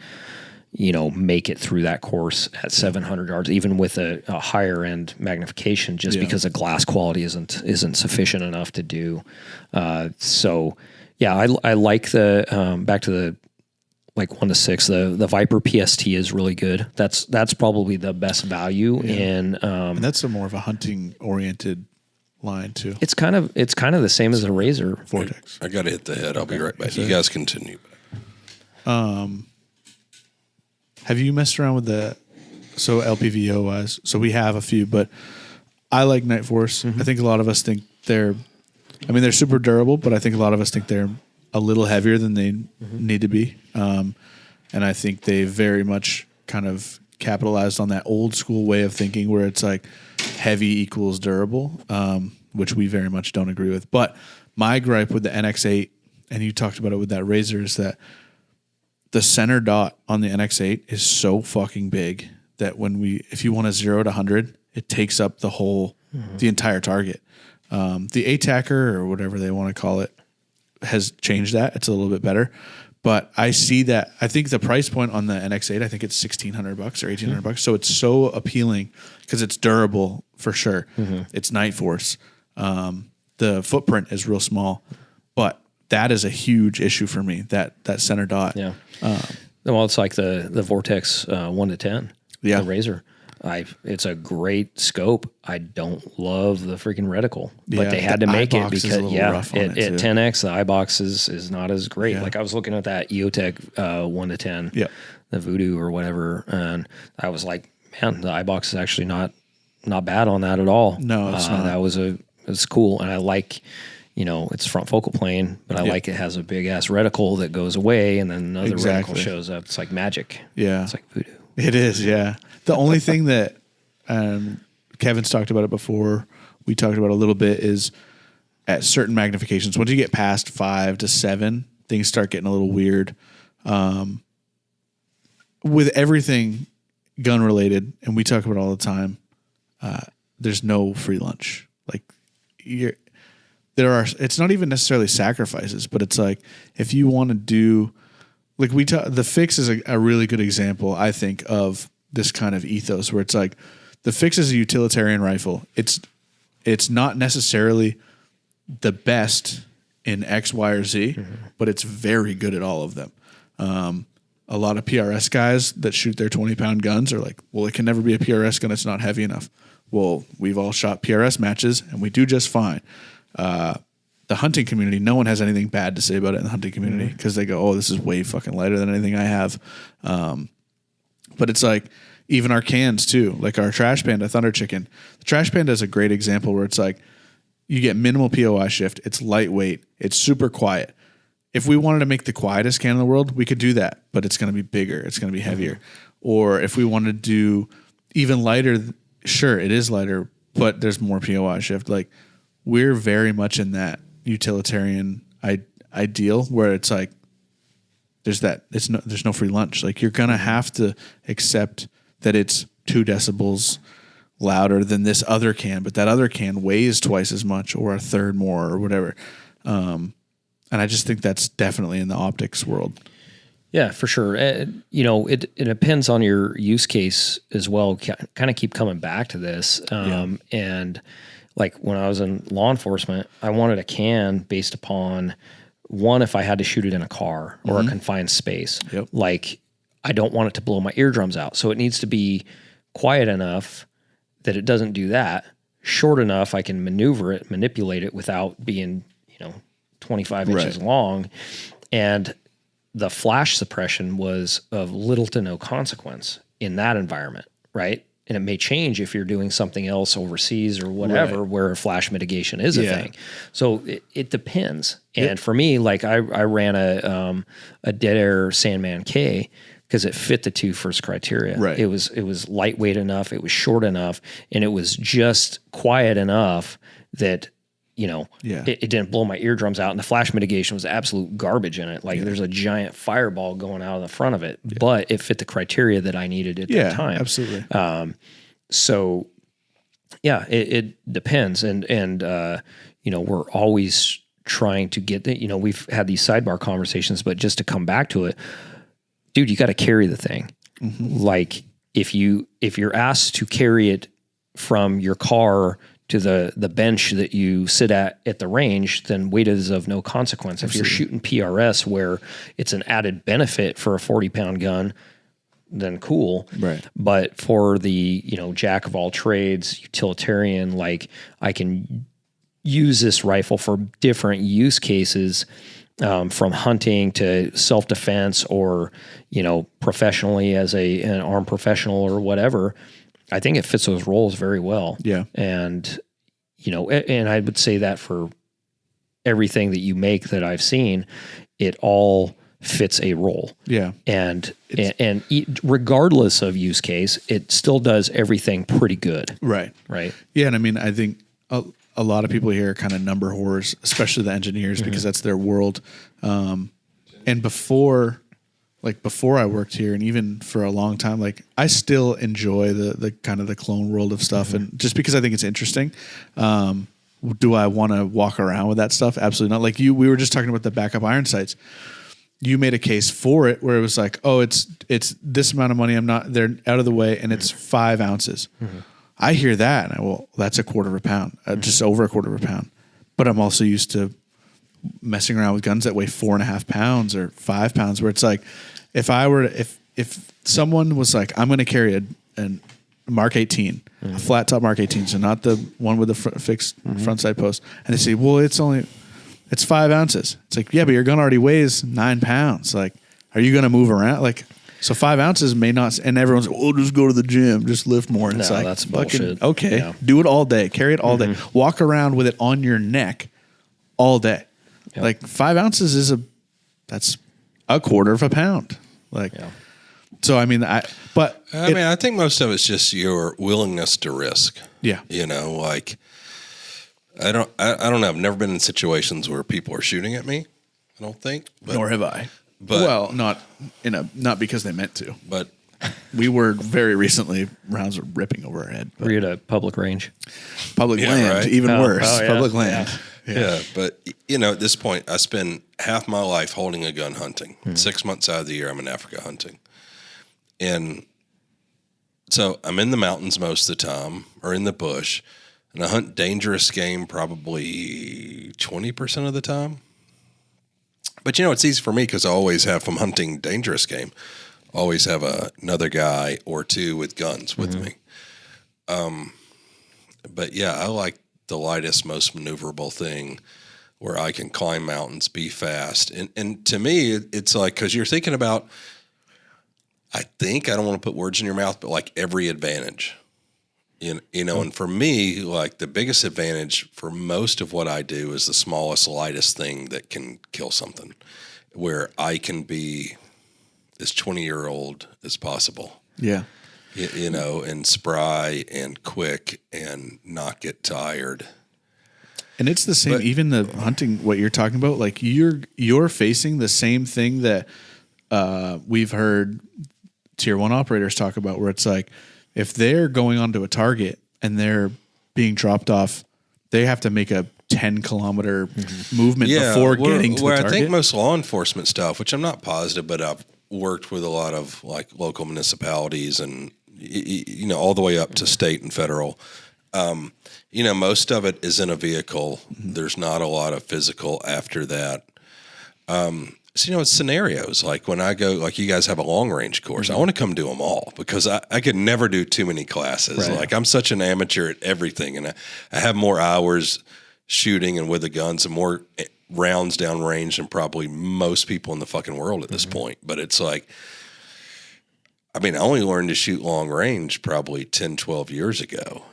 make it through that course at 700 yards, even with a higher end magnification, just because the glass quality isn't sufficient enough to do. So yeah, I like the, back to the, like 1:6, the Viper PST is really good. That's probably the best value in. And that's a more of a hunting oriented line too. It's kind of the same as a Razor. Vortex. I got to hit the head. I'll be right back. You guys continue. Have you messed around with so LPVO wise? So we have a few, but I like Night Force. I think a lot of us think they're super durable, but I think a lot of us think they're a little heavier than they need to be. And I think they very much kind of capitalized on that old school way of thinking where it's like heavy equals durable, which we very much don't agree with. But my gripe with the NX8, and you talked about it with that Razor, is that the center dot on the NX8 is so fucking big that if you want a 0 to 100, it takes up the entire target. The ATACR or whatever they want to call it has changed that. It's a little bit better. But I see that. I think the price point on the NX8, I think it's $1,600 or $1,800. So it's so appealing because it's durable for sure. It's Night Force. The footprint is real small, but that is a huge issue for me. That center dot. Yeah. Well, it's like the Vortex 1 to 10. Yeah. The Razor. It's a great scope. I don't love the freaking reticle, but they had to make it because at 10x the eyeBox is not as great. Like I was looking at that EOTech 1 to 10, the Voodoo or whatever, and I was like, man, the eyeBox is actually not bad on that at all. No, it's not. It's cool, and I like it's front focal plane, but I like it has a big ass reticle that goes away and then another Exactly. reticle shows up. It's like magic. Yeah. It's like voodoo. It is, yeah. The only thing that Kevin's talked about it before, we talked about a little bit, is at certain magnifications, once you get past 5 to 7, things start getting a little weird. With everything gun related, and we talk about it all the time, there's no free lunch. Like it's not even necessarily sacrifices, but it's like if you want to do, like the Fix is a really good example, I think, of this kind of ethos where it's like the Fix is a utilitarian rifle. It's not necessarily the best in X, Y, or Z, but it's very good at all of them. A lot of PRS guys that shoot their 20-pound guns are like, well, it can never be a PRS gun. It's not heavy enough. Well, we've all shot PRS matches and we do just fine. The hunting community, no one has anything bad to say about it in the hunting community because they go, oh, this is way fucking lighter than anything I have. But it's like even our cans too, like our Trash Panda Thunder Chicken. The Trash Panda is a great example where it's like you get minimal POI shift. It's lightweight. It's super quiet. If we wanted to make the quietest can in the world, we could do that, but it's going to be bigger. It's going to be heavier. Or if we wanted to do even lighter, sure, it is lighter, but there's more POI shift. Like we're very much in that utilitarian ideal where it's like there's no free lunch. Like you're going to have to accept that it's 2 decibels louder than this other can, but that other can weighs twice as much or a third more or whatever. And I just think that's definitely in the optics world. Yeah, for sure. It depends on your use case as well. Kind of keep coming back to this. And like when I was in law enforcement, I wanted a can based upon one, if I had to shoot it in a car or a confined space. Yep. Like I don't want it to blow my eardrums out. So it needs to be quiet enough that it doesn't do that. Short enough I can manipulate it without being, 25 inches long. And the flash suppression was of little to no consequence in that environment, right? And it may change if you're doing something else overseas or whatever, where flash mitigation is a thing. So it depends. And for me, like I ran a dead air Sandman K because it fit the 2 first criteria. Right. It was lightweight enough, it was short enough, and it was just quiet enough that it didn't blow my eardrums out, and the flash mitigation was absolute garbage in it. Like there's a giant fireball going out of the front of it, but it fit the criteria that I needed at that time. Absolutely. So yeah, it depends. And we're always trying to get we've had these sidebar conversations, but just to come back to it, dude, you got to carry the thing. Like if you're asked to carry it from your car to the bench that you sit at the range, then weight is of no consequence. Absolutely. If you're shooting PRS where it's an added benefit for a 40-pound gun, then cool. Right. But for the, jack of all trades, utilitarian, like I can use this rifle for different use cases, from hunting to self-defense or, professionally as an armed professional or whatever. I think it fits those roles very well. Yeah. And, and I would say that for everything that you make that I've seen, it all fits a role. Yeah. And regardless of use case, it still does everything pretty good. Right. Right. Yeah. And I mean, I think a lot of people here are kind of number whores, especially the engineers, because that's their world. And before I worked here, and even for a long time, like I still enjoy the kind of the clone world of stuff, and just because I think it's interesting. Do I want to walk around with that stuff? Absolutely not. Like we were just talking about the backup iron sights. You made a case for it where it was like, oh, it's this amount of money. They're out of the way, and it's 5 ounces. I hear that, and that's a quarter of a pound, just over a quarter of a pound. But I'm also used to messing around with guns that weigh 4.5 pounds or 5 pounds, where it's like, if someone was like, I'm going to carry a Mark 18, a flat top Mark 18, so not the one with the fixed front side post, and they say, well, it's 5 ounces. It's like, yeah, but your gun already weighs 9 pounds. Like, are you going to move around? Like, so 5 ounces may not, and everyone's like, oh, just go to the gym, just lift more. And it's like, that's bullshit. Okay, do it all day, carry it all day, walk around with it on your neck all day. Yep. Like 5 ounces that's a quarter of a pound. Like, so I mean, I think most of it's just your willingness to risk. Yeah. You know, like I don't know. I've never been in situations where people are shooting at me. I don't think. But, nor have I. But, well, not because they meant to. But we were very recently, rounds were ripping over our head. Were you at a public range? Public land, right? even worse. Oh, yeah. Public land. Yeah, but you know, at this point, I spend half my life holding a gun hunting. 6 months out of the year, I'm in Africa hunting, and so I'm in the mountains most of the time, or in the bush, and I hunt dangerous game probably 20% of the time. But you know, it's easy for me because I always have, from hunting dangerous game, always have another guy or two with guns with me. But yeah, I like the lightest, most maneuverable thing where I can climb mountains, be fast. And to me, it's like, because you're thinking about, I don't want to put words in your mouth, but like every advantage. You know, and for me, like the biggest advantage for most of what I do is the smallest, lightest thing that can kill something, where I can be as 20-year-old as possible. Yeah. You know, and spry and quick and not get tired. And it's the same, even the hunting, what you're talking about, like you're facing the same thing that we've heard tier 1 operators talk about, where it's like, if they're going onto a target and they're being dropped off, they have to make a 10-kilometer movement before getting to the target. I think most law enforcement stuff, which I'm not positive, but I've worked with a lot of like local municipalities and, you know, all the way up to state and federal. You know, most of it is in a vehicle. There's not a lot of physical after that. So, you know, it's scenarios like when I go, like you guys have a long range course, I want to come do them all because I could never do too many classes. Right. Like I'm such an amateur at everything, and I have more hours shooting and with the guns and more rounds down range than probably most people in the fucking world at this point. But it's like, I mean, I only learned to shoot long range probably 10, 12 years ago.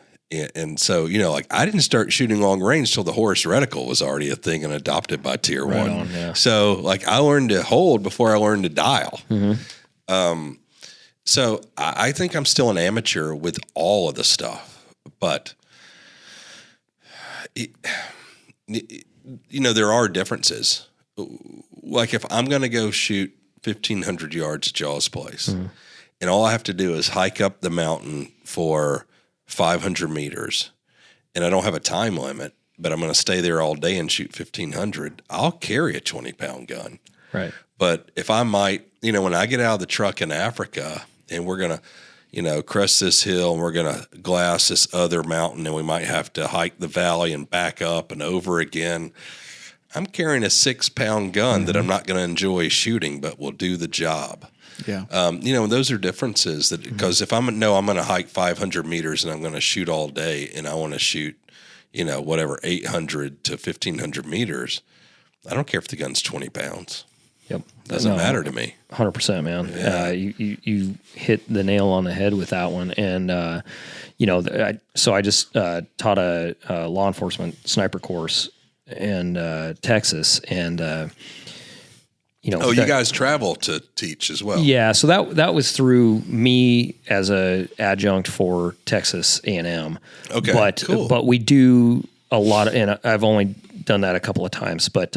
And so, you know, like I didn't start shooting long range till the Horus reticle was already a thing and adopted by tier 1. Yeah. So like I learned to hold before I learned to dial. So I think I'm still an amateur with all of the stuff, but you know, there are differences. Like if I'm going to go shoot 1,500 yards at Jaws Place and all I have to do is hike up the mountain for 500 meters, and I don't have a time limit, but I'm going to stay there all day and shoot 1,500, I'll carry a 20-pound gun. Right. But if I might, you know, when I get out of the truck in Africa and we're going to, you know, crest this hill and we're going to glass this other mountain and we might have to hike the valley and back up and over again, I'm carrying a 6-pound gun that I'm not going to enjoy shooting, but will do the job. Yeah. You know, those are differences that, because if I'm going to hike 500 meters and I'm going to shoot all day and I want to shoot, you know, whatever, 800 to 1,500 meters, I don't care if the gun's 20 pounds. Yep. Doesn't matter to me. 100%, man. Yeah. You hit the nail on the head with that one. And, you know, I just taught a law enforcement sniper course in Texas, and you know, you guys travel to teach as well. Yeah, so that was through me as a adjunct for Texas A&M. Okay, but cool. But we do a lot of, and I've only done that a couple of times, but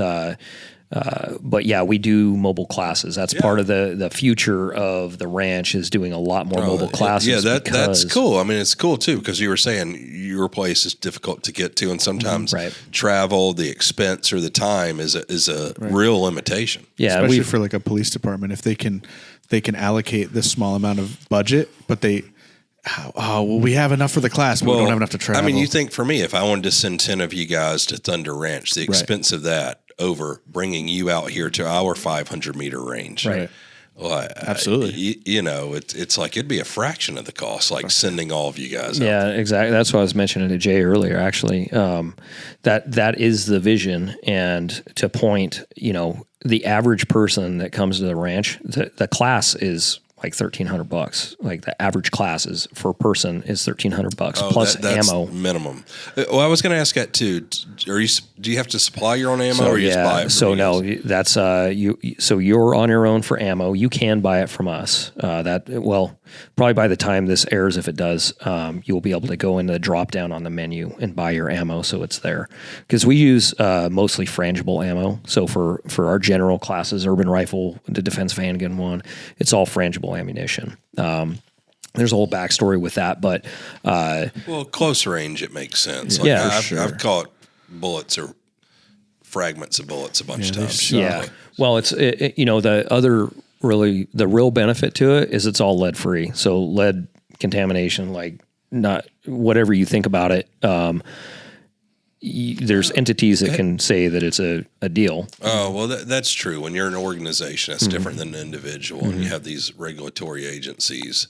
yeah, we do mobile classes. That's part of the future of the ranch, is doing a lot more mobile classes. Yeah, that's cool. I mean, it's cool too, because you were saying your place is difficult to get to, and sometimes travel, the expense, or the time is a real limitation. Yeah, especially for like a police department, if they can allocate this small amount of budget, but we have enough for the class, but we don't have enough to travel. I mean, you think for me, if I wanted to send 10 of you guys to Thunder Ranch, the expense of that over bringing you out here to our 500-meter range. Right. Well, absolutely. You know, it's like it'd be a fraction of the cost, like sending all of you guys out. Yeah, exactly. That's what I was mentioning to Jay earlier, actually. That is the vision. And to point, you know, the average person that comes to the ranch, the class is like $1,300. Like the average classes for person is $1,300 Oh, plus that's ammo. minimum. Well, I was going to ask that too. Do you have to supply your own ammo, or you just buy it? So no, that's you. So you're on your own for ammo. You can buy it from us. Probably by the time this airs, if it does, you'll be able to go in the drop down on the menu and buy your ammo, so it's there. Because we use mostly frangible ammo. So for our general classes, urban rifle, the defensive handgun one, it's all frangible ammunition. There's a whole backstory with that, but well, close range, it makes sense. Like, Yeah, I've caught bullets or fragments of bullets a bunch of times. yeah. Well, the real benefit to it is it's all lead free. So lead contamination, like not whatever you think about it. There's entities that can say that it's a deal. Oh, well, that's true. When you're an organization, that's different than an individual, and you have these regulatory agencies.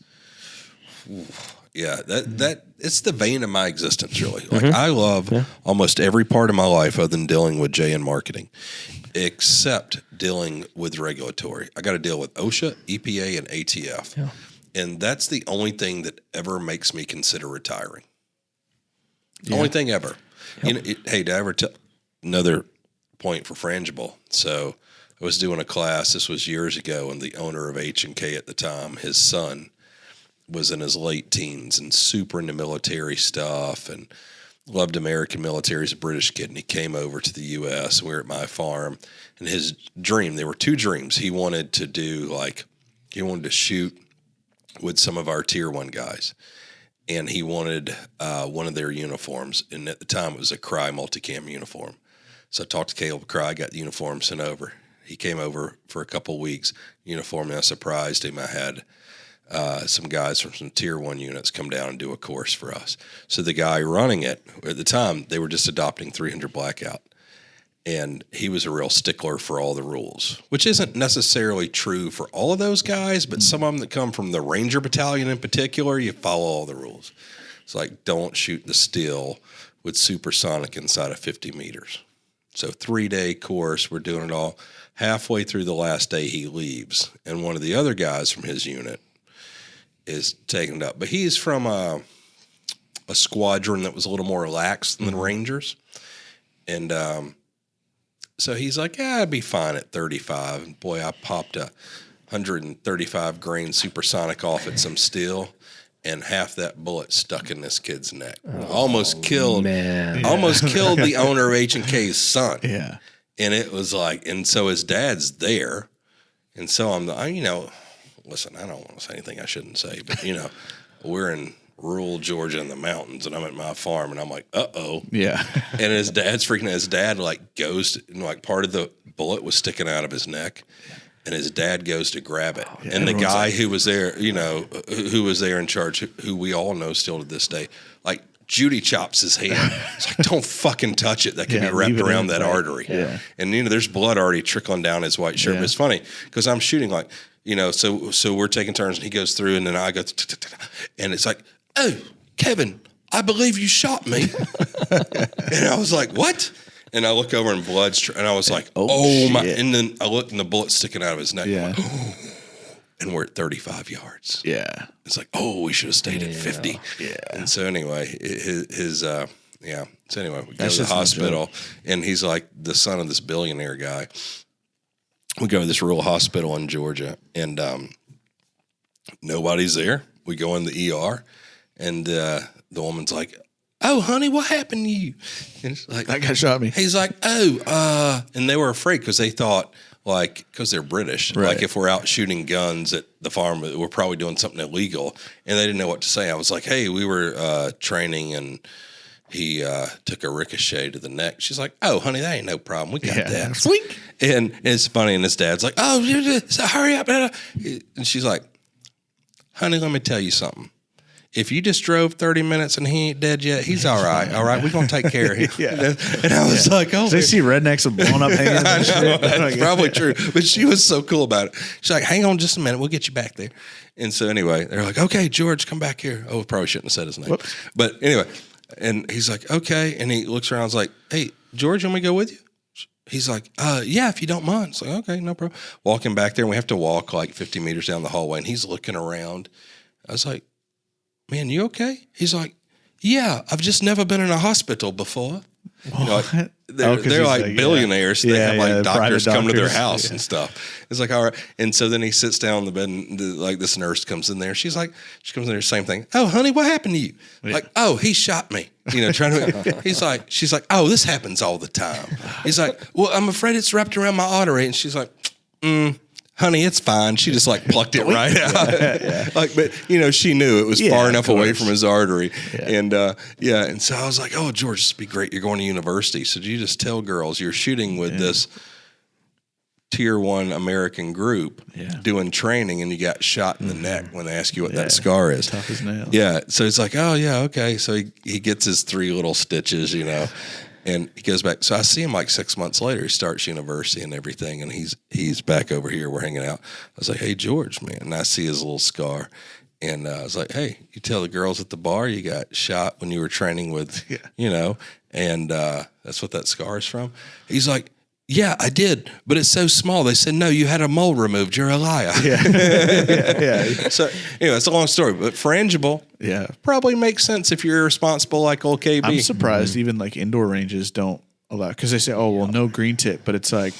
Ooh, yeah, that it's the vein of my existence, really. Like I love almost every part of my life other than dealing with JN marketing, except dealing with regulatory. I got to deal with OSHA, EPA, and ATF, and that's the only thing that ever makes me consider retiring. Only thing ever. Yep. Hey, did I ever tell another point for frangible? So I was doing a class. This was years ago, and the owner of H&K at the time, his son was in his late teens and super into military stuff and loved American military. He's a British kid, and he came over to the U.S. We were at my farm, and his dream, there were two dreams. He wanted to shoot with some of our Tier 1 guys. And he wanted one of their uniforms. And at the time, it was a Cry multicam uniform. So I talked to Caleb Cry, got the uniform sent over. He came over for a couple of weeks, uniform, and I surprised him. I had some guys from some Tier 1 units come down and do a course for us. So the guy running it, at the time, they were just adopting 300 Blackout. And he was a real stickler for all the rules, which isn't necessarily true for all of those guys, but some of them that come from the Ranger Battalion in particular, you follow all the rules. It's like, don't shoot the steel with supersonic inside of 50 meters. So 3-day course, we're doing it all. Halfway through the last day, he leaves, and one of the other guys from his unit is taking it up. But he's from a squadron that was a little more relaxed than the Rangers. And so he's like, yeah, I'd be fine at 35. And boy, I popped a 135 grain supersonic off at some steel, and half that bullet stuck in this kid's neck. Almost killed the owner of H&K's son. Yeah. And it was like, and so his dad's there. And so listen, I don't want to say anything I shouldn't say, but we're in rural Georgia in the mountains, and I'm at my farm, and I'm like, uh-oh. Yeah. And his dad's freaking out. His dad goes to, part of the bullet was sticking out of his neck, and his dad goes to grab it. And the guy who was there, who was there in charge, who we all know still to this day, Judy chops his hand. It's like, don't fucking touch it. That can be wrapped around that artery. Yeah. And, there's blood already trickling down his white shirt. But it's funny because I'm shooting so we're taking turns, and he goes through, and then I go, and it's like, oh, Kevin, I believe you shot me. And I was like, what? And I look over, and blood's, and I was like, oh my. And then I look, and the bullet's sticking out of his neck. Yeah. And we're at 35 yards. Yeah. It's like, we should have stayed at 50. Yeah. And so anyway, So anyway, we go to the hospital, and he's like the son of this billionaire guy. We go to this rural hospital in Georgia, and nobody's there. We go in the ER, and the woman's like, oh, honey, what happened to you? And it's like, that guy shot me. He's like, and they were afraid because they thought, because they're British, right. If we're out shooting guns at the farm, we're probably doing something illegal, and they didn't know what to say. I was like, hey, we were training, and he took a ricochet to the neck. She's like, oh, honey, that ain't no problem. We got that. Swing. And it's funny, and his dad's like, oh, hurry up. And she's like, honey, let me tell you something. If you just drove 30 minutes and he ain't dead yet, he's all right. All right, we're going to take care of him. And I was like, oh. They see rednecks with blown up hands. I know, that's probably true. But she was so cool about it. She's like, hang on just a minute. We'll get you back there. And so anyway, they're like, okay, George, come back here. Oh, probably shouldn't have said his name. Whoops. But anyway, and he's like, okay. And he looks around and is like, hey, George, want me to go with you? He's like, yeah, if you don't mind. It's like, okay, no problem. Walking back there, and we have to walk like 50 meters down the hallway, and he's looking around. I was like, man, you okay? He's like, yeah, I've just never been in a hospital before. You know, like, they're like billionaires. So they have like doctors come to their house and stuff. It's like, all right. And so then he sits down on the bed and like this nurse comes in there. She comes in there, same thing. Oh, honey, what happened to you? Yeah. Like, oh, he shot me. You know, trying to, she's like, oh, this happens all the time. He's like, well, I'm afraid it's wrapped around my artery. And she's like, honey, it's fine. She just like plucked it right out. Like, but you know, she knew it was far enough away from his artery. Yeah. And so I was like, oh, George, this would be great. You're going to university. So you just tell girls you're shooting with this tier 1 American group doing training, and you got shot in the neck when they ask you what that scar is. Tough as nails. Yeah. So it's like, oh yeah, okay. So he gets his 3 little stitches, you know. And he goes back. So I see him like 6 months later. He starts university and everything, and he's back over here. We're hanging out. I was like, hey, George, man. And I see his little scar. And I was like, hey, you tell the girls at the bar you got shot when you were training with, you know, and that's what that scar is from. He's like, yeah, I did, but it's so small. They said, no, you had a mole removed. You're a liar. Yeah. So anyway, it's a long story, but frangible probably makes sense if you're irresponsible like old KB. I'm surprised even like indoor ranges don't allow, because they say, oh, well, no green tip, but it's like,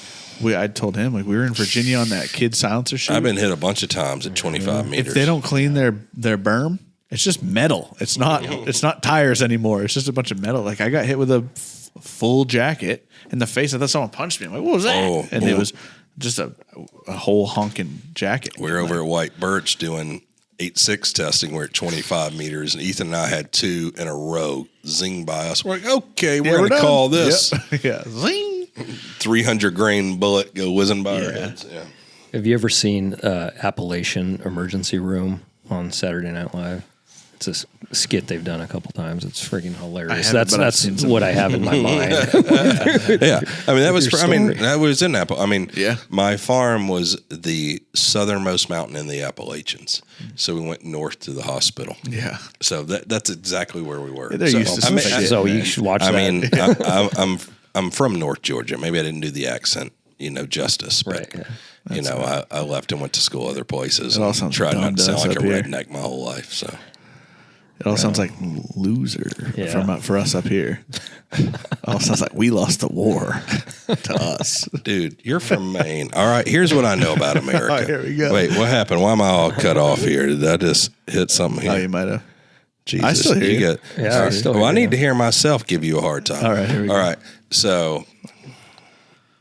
I told him, like, we were in Virginia on that kid silencer shoot. I've been hit a bunch of times at 25 meters. If they don't clean their berm, it's just metal. It's not tires anymore. It's just a bunch of metal. Like, I got hit with a full jacket in the face. I thought someone punched me. I'm like, what was that? It was just a whole honking jacket. We're over at White Birch doing 8.6 testing. We're at 25 meters, and Ethan and I had 2 in a row zing by us. We're like, okay, we're going to call this. Yep. Zing. 300 grain bullet go whizzing by our heads. Yeah. Have you ever seen Appalachian Emergency Room on Saturday Night Live? It's a skit they've done a couple times. It's freaking hilarious. That's what I have in my mind. Yeah, I mean that was in Apple. I mean, my farm was the southernmost mountain in the Appalachians, so we went north to the hospital. Yeah, so that's exactly where we were. They're used to some shit. So you should watch that. I mean, I'm from North Georgia. Maybe I didn't do the accent, justice, but. Right. I left and went to school other places. It all sounds tried not to sound like a here. redneck my whole life. So it all sounds like loser for us up here. It all sounds like we lost the war to us. Dude, you're from Maine. All right, here's what I know about America. Here we go. Wait, what happened? Why am I all cut off here? Did I just hit something here? Oh, you might have. Jesus. I still hear you. I still hear I need to hear myself give you a hard time. All right, here we go. All right, so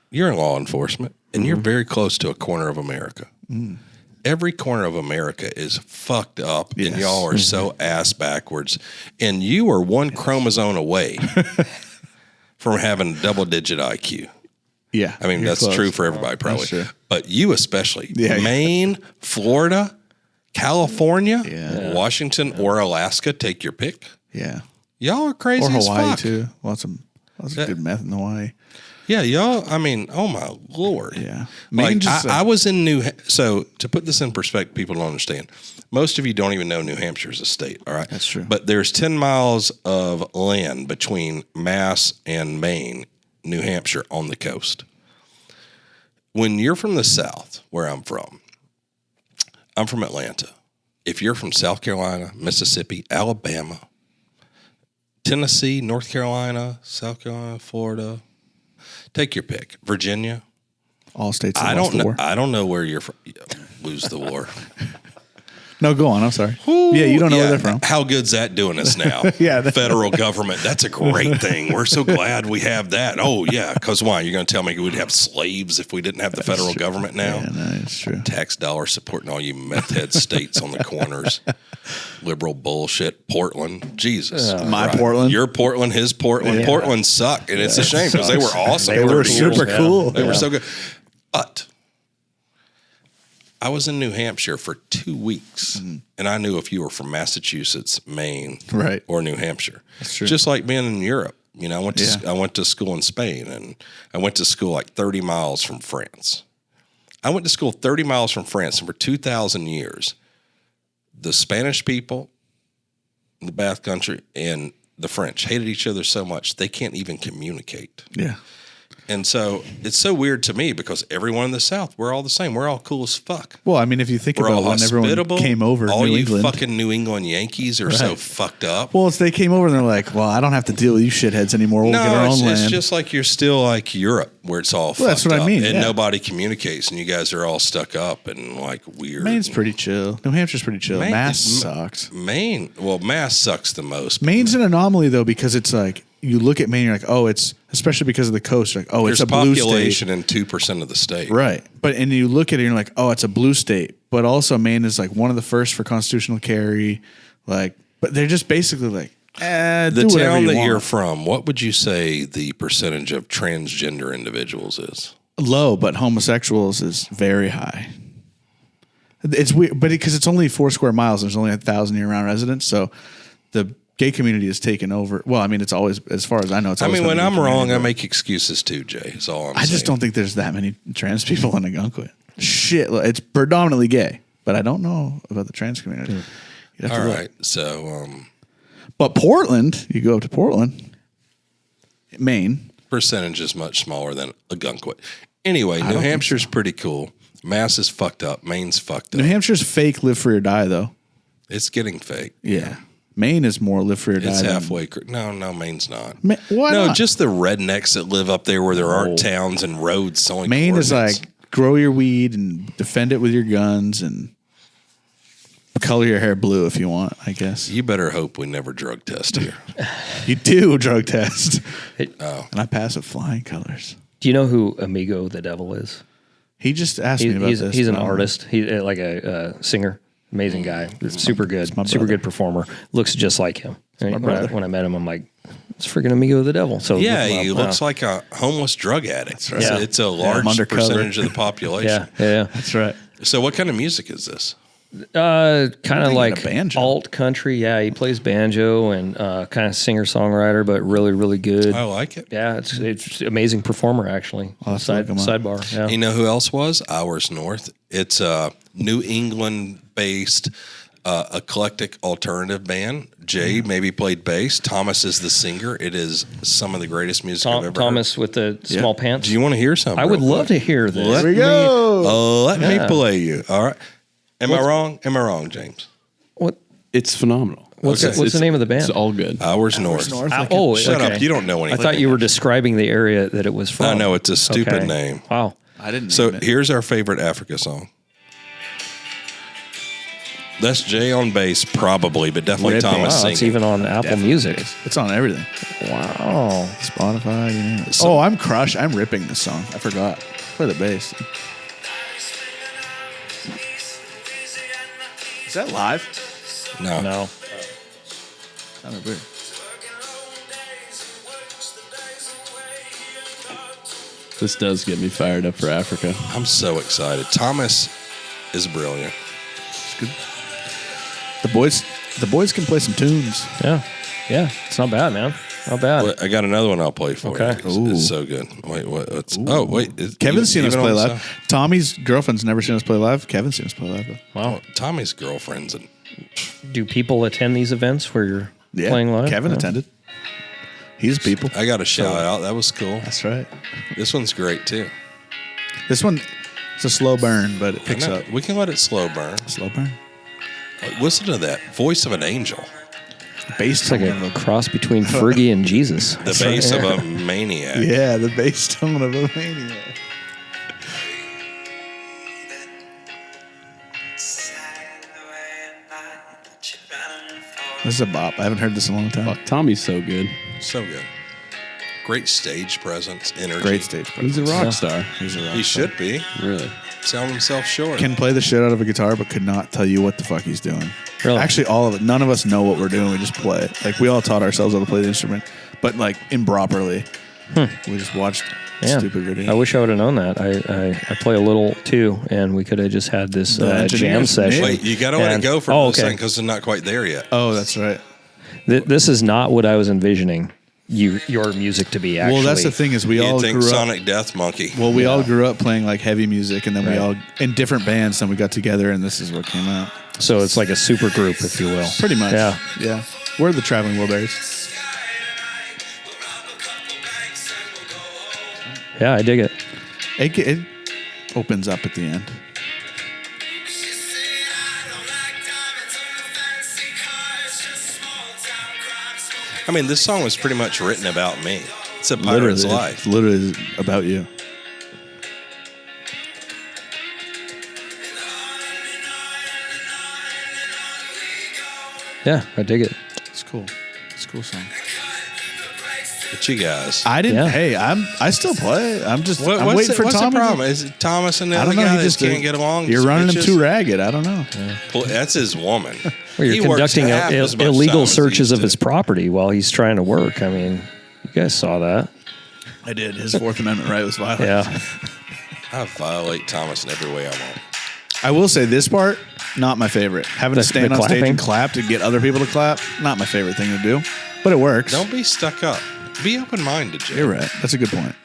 you're in law enforcement, and you're very close to a corner of America. Every corner of America is fucked up, and y'all are so ass backwards. And you are one chromosome away from having double-digit IQ. Yeah. I mean, that's close. true for everybody, probably. True. But you especially. Maine, Florida, California, Washington, or Alaska, take your pick. Yeah. Y'all are crazy as fuck. Or Hawaii, too. Lots of good meth in Hawaii. Yeah, y'all, I mean, oh my Lord. Yeah. Like, I was in so to put this in perspective, people don't understand. Most of you don't even know New Hampshire is a state, all right? That's true. But there's 10 miles of land between Mass and Maine, New Hampshire, on the coast. When you're from the South, where I'm from Atlanta. If you're from South Carolina, Mississippi, Alabama, Tennessee, North Carolina, South Carolina, Florida, take your pick. Virginia. All states that lost the war. I don't know where you're from. Lose the war. No, go on. I'm sorry. Yeah, you don't know where they're from. How good's that doing us now? Federal government. That's a great thing. We're so glad we have that. Oh, yeah. Because why? You're going to tell me we'd have slaves if we didn't have the federal government now? Yeah, no, it's true. Tax dollars supporting all you meth head states on the corners. Liberal bullshit. Portland. Jesus. My Portland. Your Portland, his Portland. Yeah. Portland sucked. And it's a shame because they were awesome. They were super cool. They were so good. But I was in New Hampshire for 2 weeks, and I knew if you were from Massachusetts, Maine, or New Hampshire. That's true. Just like being in Europe. I went to school in Spain, and I went to school like 30 miles from France. I went to school 30 miles from France, and for 2,000 years, the Spanish people, the Basque Country, and the French hated each other so much they can't even communicate. Yeah. And so it's so weird to me because everyone in the South, we're all the same. We're all cool as fuck. Well, I mean, if you think We're all about when everyone hospitable. came over, all New you England. fucking New England Yankees are so fucked up. Well, it's they came over and they're like, well, I don't have to deal with you shitheads anymore. We'll get our own it's land. just like you're still like Europe, where it's all Well, that's fucked what I up, mean, and yeah. nobody communicates, and you guys are all stuck up and like weird. Maine's pretty chill. New Hampshire's pretty chill. Maine- Mass sucks. Mass sucks the most. Maine's an anomaly though because it's like you look at Maine, you're like, oh, it's especially because of the coast. You're like, oh, There's it's a blue population state, in 2% of the state. right? But and you look at it, and you're like, oh, it's a blue state. But also Maine is like one of the first for constitutional carry. Like, but they're just basically like, The do whatever town you that want. you're from, what would you say the percentage of transgender individuals is? Low, but homosexuals is very high. It's weird, but because it's only 4 square miles, there's only 1,000 year-round residents, so the gay community has taken over. Well, I mean, it's always, as far as I know, it's. I always mean, been when a I'm gay wrong, community, I but make excuses too, Jay. That's all I'm saying. I just don't think there's that many trans people in Algonquin. Shit, it's predominantly gay, but I don't know about the trans community. You'd have to All look. right, so But Portland, you go up to Portland, Maine. percentage is much smaller than Algonquin. Anyway, New don't think Hampshire's pretty cool. Mass is fucked up. Maine's fucked up. New Hampshire's fake live free or die, though. It's getting fake. Yeah. Maine is more live free or die. It's than- halfway. No, Maine's not. Why no, not? just the rednecks that live up there where there aren't towns and roads. It's only Maine is coordinates. like grow your weed and defend it with your guns and color your hair blue if you want, I guess. You better hope we never drug test here. You do drug test. Oh. And I pass with flying colors. Do you know who Amigo the Devil is? He just asked me about He's, this. he's an but I don't- artist. He's like a singer. Amazing guy. Super good. my Super brother. good performer. Looks just like him. my brother. When I met him, I'm like, it's freaking Amigo the Devil. So Yeah, look him he up. looks like a homeless drug addict. right. Yeah. It's a large undercover. percentage of the population. Yeah. That's right. So what kind of music is this? Kind of thinking like of banjo. alt country. Yeah, he plays banjo and kind of singer songwriter, but really, really good. I like it. Yeah, it's amazing performer actually. I'll have to look him up. Sidebar. Yeah. You know who else was? Hours North. It's a New England-based eclectic alternative band. Jay maybe played bass. Thomas is the singer. It is some of the greatest music I've ever Thomas with the small pants. heard. Do you want to hear something? I would real love quick? to hear this. Let Here we go. Let me play you. All right. Am I wrong? Am I wrong, James? What? It's phenomenal. What's the name of the band? It's all good. Hours North. North, like Oh, Shut okay. up. You don't know I anything. thought you were describing the area that it was from. I know. It's a stupid Okay. name. Wow. I didn't So name it. here's our favorite Africa song. That's Jay on bass, probably, but definitely Ripping. Thomas Wow, singing. it's even on Apple Music. It's on everything. Wow. Spotify, you name it. So- Oh, I'm crushed. I'm ripping this song. I forgot. Play the bass. Is that live? No. No. Sounded weird. This does get me fired up for Africa. I'm so excited. Thomas is brilliant. It's good. The boys can play some tunes. Yeah. Yeah. It's not bad, man. Not bad. Wait, I got another one I'll play for Okay. you. It's so good. Wait, what's? Oh, wait. Kevin's seen us even play on the live. sound? Tommy's girlfriend's never seen us play live. Kevin's seen us play live, though. Wow. Tommy's girlfriend's and Do people attend these events where you're playing live? Kevin Yeah. attended. He's people. I got a shout out. That was cool. That's right. This one's great too. This one, it's a slow burn, but it picks No, up. we can let it slow burn. Slow burn. Listen to that voice of an angel, Bass It's like tone a of cross between Fergie and Jesus. the bass of a maniac. yeah, the bass tone of a maniac. This is a bop. I haven't heard this in a long time. Fuck, Tommy's so good. So good. Great stage presence, energy. Great stage presence. He's a rock star. He's a rock He star. should be Really. selling himself short. Can play the shit out of a guitar, but could not tell you what the fuck he's doing. Really? Actually, all of it. None of us know what we're doing. We just play it. Like we all taught ourselves how to play the instrument, but like improperly. We just watched Yeah. stupid videos. I wish I would have known that. I play a little too, and we could have just had this The jam engineers session. knew. Wait, you got to let it And- go for oh, a second okay. because they're not quite there yet. Oh, that's right. This is not what I was envisioning your music to be. Actually, Well, that's the thing is we You all think grew up. Sonic Death Monkey? Well, we all grew up playing like heavy music, and then we Right. all in different bands. Then we got together, and this is what came out. So it's like a super group, if you will. Pretty much. Yeah. Yeah. We're the Traveling Wilburys. Yeah, I dig it. It opens up at the end. I mean, this song was pretty much written about me. It's a pirate's life. It's literally about you. Yeah, I dig it. It's cool. It's a cool song. But you guys, I didn't. Yeah. Hey, I still play. I'm just. I'm what's waiting for what's Tom. the problem? Is it Thomas and the I other don't know. guy He that just can't get along? You're Just running him bitches? too ragged. I don't know. Well, that's his woman. Well, you're He works conducting half as much illegal time as he searches used of to. his property while he's trying to work. I mean, you guys saw that. I did. His Fourth Amendment right was violated. Yeah. I violate Thomas in every way I want. I will say this part, not my favorite. Having to The stand on stage clapping? and clap to get other people to clap, not my favorite thing to do. But it works. Don't be stuck up. Be open-minded, Jay. You're right. That's a good point.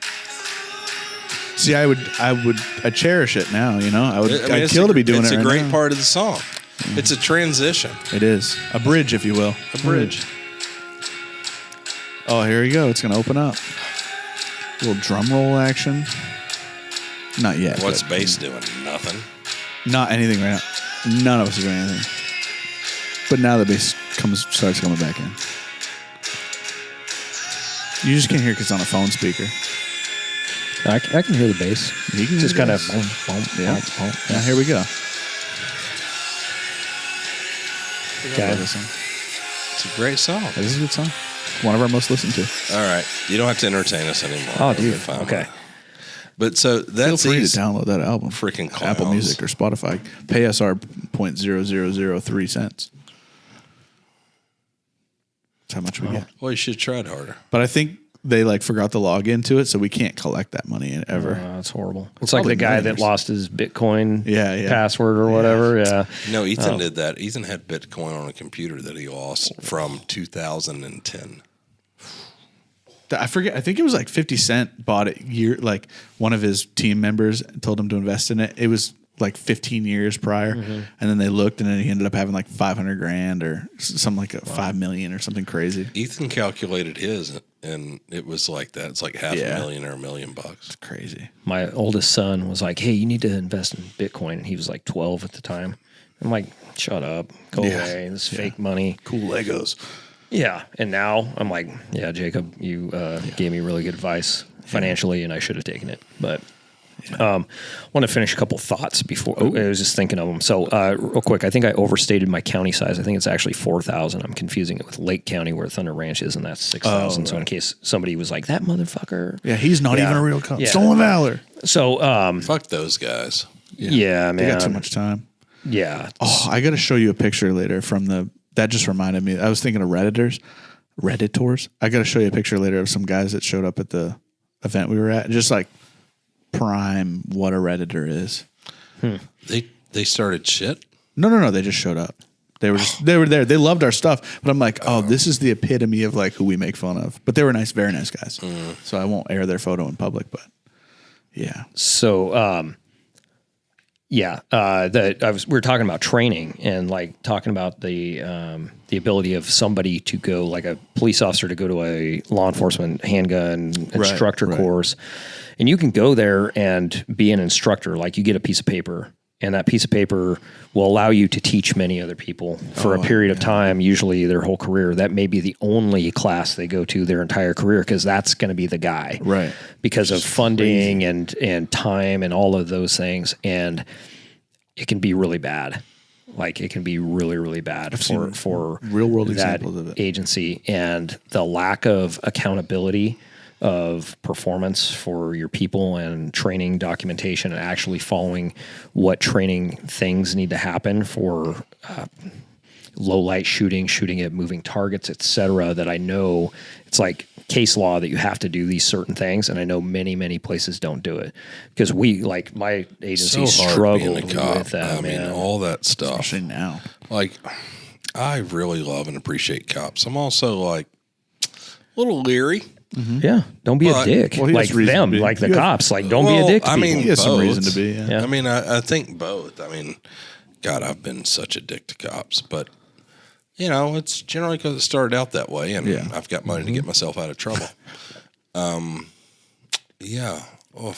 See, I cherish it now. You know, I'd it's kill a- to be doing it. It's a right great now. part of the song. It's a transition. It is a bridge, if you will. A bridge. Oh, here we go. It's going to open up. A little drum roll action. Not yet. What's but bass doing? Nothing. Not anything right now. None of us are doing anything. But now the bass starts coming back in. You just can't hear because it's on a phone speaker. I can hear the bass. You can Just hear kind the of bass. boom, boom, Yeah. boom, boom. Now here we go. Okay. This one. It's a great song. This is a good song. One of our most listened to. All right. You don't have to entertain us anymore. Oh, We'll dude. be fine with Okay. it. But so Feel that's free to easy. download that album. Freaking Apple clowns. Music or Spotify. Pay us our 0.0003 cents. That's how much we get. Well, you should have tried harder. But I think they forgot to log into it, so we can't collect that money ever. That's horrible. It's like probably the guy that millionaires. lost his Bitcoin Yeah. password or whatever. Yeah. No, Ethan did that. Ethan had Bitcoin on a computer that he lost from 2010. I forget. I think it was 50 Cent bought it one of his team members told him to invest in it. It was 15 years prior, and then they looked, and then he ended up having 500 grand or something 5 million or something crazy. Ethan calculated his, and it was like that. It's like $500,000 or $1 million. Crazy. My oldest son was like, "Hey, you need to invest in Bitcoin," and he was 12 at the time. I'm like, "Shut up, go away. This is fake money." Cool Legos. Yeah, and now I'm like, "Yeah, Jacob, you gave me really good advice financially, and I should have taken it." But want to finish a couple thoughts before I was just thinking of them. So real quick, I think I overstated my county size. I think it's actually 4,000. I'm confusing it with Lake County where Thunder Ranch is, and that's 6,000. So in case somebody was like, "That motherfucker," Yeah, he's not Yeah. even a real cop. Yeah. Stolen valor. so Fuck those guys. yeah, They man, got too much time. Yeah, Oh, I got to show you a picture later that just reminded me. I was thinking of Redditors. I got to show you a picture later of some guys that showed up at the event we were at. Just prime what a Redditor is. They started shit. No. They just showed up. They were there. They loved our stuff. But I'm like, oh, this is the epitome of who we make fun of. But they were nice, very nice guys. So I won't air their photo in public, but yeah. So, we were talking about training and talking about the ability of somebody to go, a police officer to go to a law enforcement handgun instructor course, and you can go there and be an instructor. You get a piece of paper, and that piece of paper will allow you to teach many other people for a period of time, usually their whole career. That may be the only class they go to their entire career because that's going to be the guy. Right. Because of funding and time and all of those things. And it can be really bad. It can be really, really bad for real world that examples of it. agency, and the lack of accountability of performance for your people and training documentation and actually following what training things need to happen for low light shooting at moving targets, et cetera, that I know it's case law that you have to do these certain things. And I know many, many places don't do it because my agency So hard struggled being a cop. with that, I mean, man. all that stuff. Especially now. I really love and appreciate cops. I'm also a little leery. Yeah, don't be But- a dick. Well, he has reason Them, to be. the You have- cops. Don't be a dick to I people. mean, He has some both. reason to be. Yeah. Yeah. I mean, I think both. I mean, God, I've been such a dick to cops, but it's generally because it started out that way, and Yeah. I've got money to get myself out of trouble. Yeah, Oh,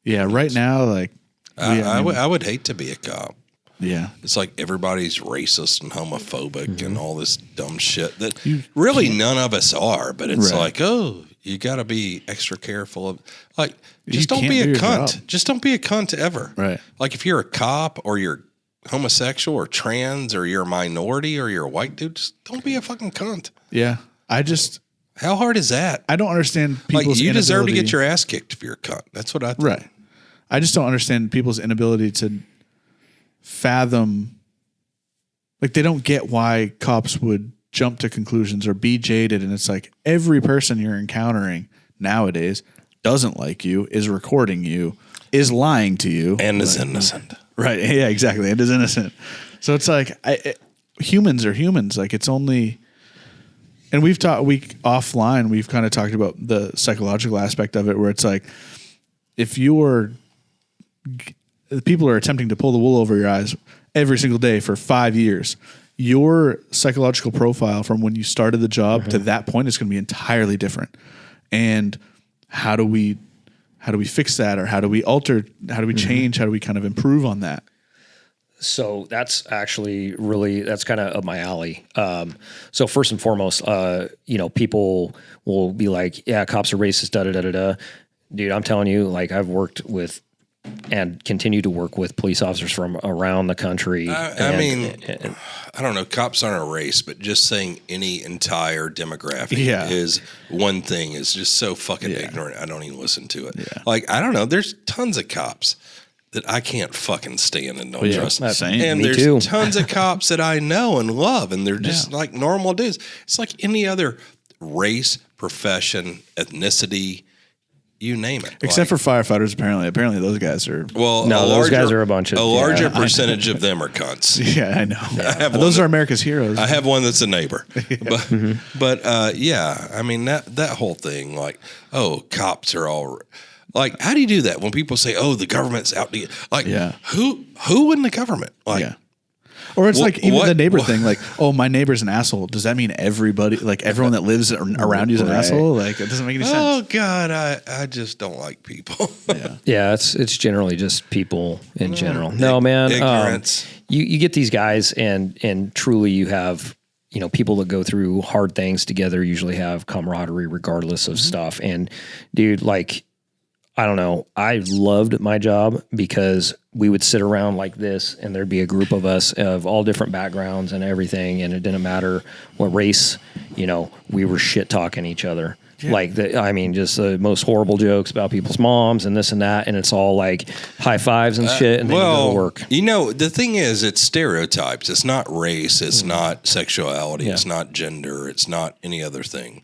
Yeah, right now, like I would hate to be a cop. yeah, It's like everybody's racist and homophobic and all this dumb shit that You really none of us are. But it's Right. like, oh, you got to be extra careful of, like, just You don't can't be do a your cunt. job. Just don't be a cunt ever. Right. Like if you're a cop or you're homosexual or trans or you're a minority or you're a white dude, just don't be a fucking cunt. yeah. How hard is that? I don't understand Like people's you deserve to get inability- your ass kicked if you're a cunt. That's what I think. right. I just don't understand people's inability to fathom. Like they don't get why cops would jump to conclusions or be jaded, and it's like every person you're encountering nowadays doesn't like you, is recording you, is lying to you, And is innocent. right? Yeah, exactly, and is innocent. So it's like humans are humans. Like it's only. And we've offline, we've kind of talked about the psychological aspect of it, where it's like, if people are attempting to pull the wool over your eyes every single day for 5 years, your psychological profile from when you started the job to that point is going to be entirely different. And how do we fix that, or how do we alter? How do we change? How do we kind of improve on that? So that's actually that's kind of up my alley. So first and foremost, people will be like, yeah, cops are racist, da da da da da. Dude, I'm telling you, like I've worked with and continue to work with police officers from around the country. I mean, I don't know. Cops aren't a race, but just saying any entire demographic is one thing is just so fucking ignorant. I don't even listen to it. Yeah. Like, I don't know. There's tons of cops that I can't fucking stand and don't trust. Same. And Me there's too. tons of cops that I know and love, and they're just like normal dudes. It's like any other race, profession, ethnicity, you name it. Except for firefighters, apparently those guys are. well, No, those guys are a bunch of- a larger yeah. percentage of them are cunts. Yeah, I know. have Those one are America's heroes. I have one that's a neighbor, but yeah, I mean that whole thing, like, oh, cops are all like, how do you do that when people say, oh, the government's out to get, like, who in the government, like, Yeah. Or it's like even what- the neighbor what- thing, like, oh, my neighbor's an asshole. Does that mean everybody, like everyone that lives around you is an Right. asshole? Like, it doesn't make any oh sense. God, I just don't like people. Yeah, it's generally just people in general. No, man, ignorance. You get these guys, and truly, you have people that go through hard things together. Usually have camaraderie, regardless of stuff. And dude, like, I don't know. I loved my job because we would sit around like this, and there'd be a group of us of all different backgrounds and everything, and it didn't matter what race. We were shit talking each other. Like just the most horrible jokes about people's moms and this and that, and it's all like high fives and shit, and then you go to work. The thing is, it's stereotypes. It's not race. It's not sexuality. Yeah. It's not gender. It's not any other thing.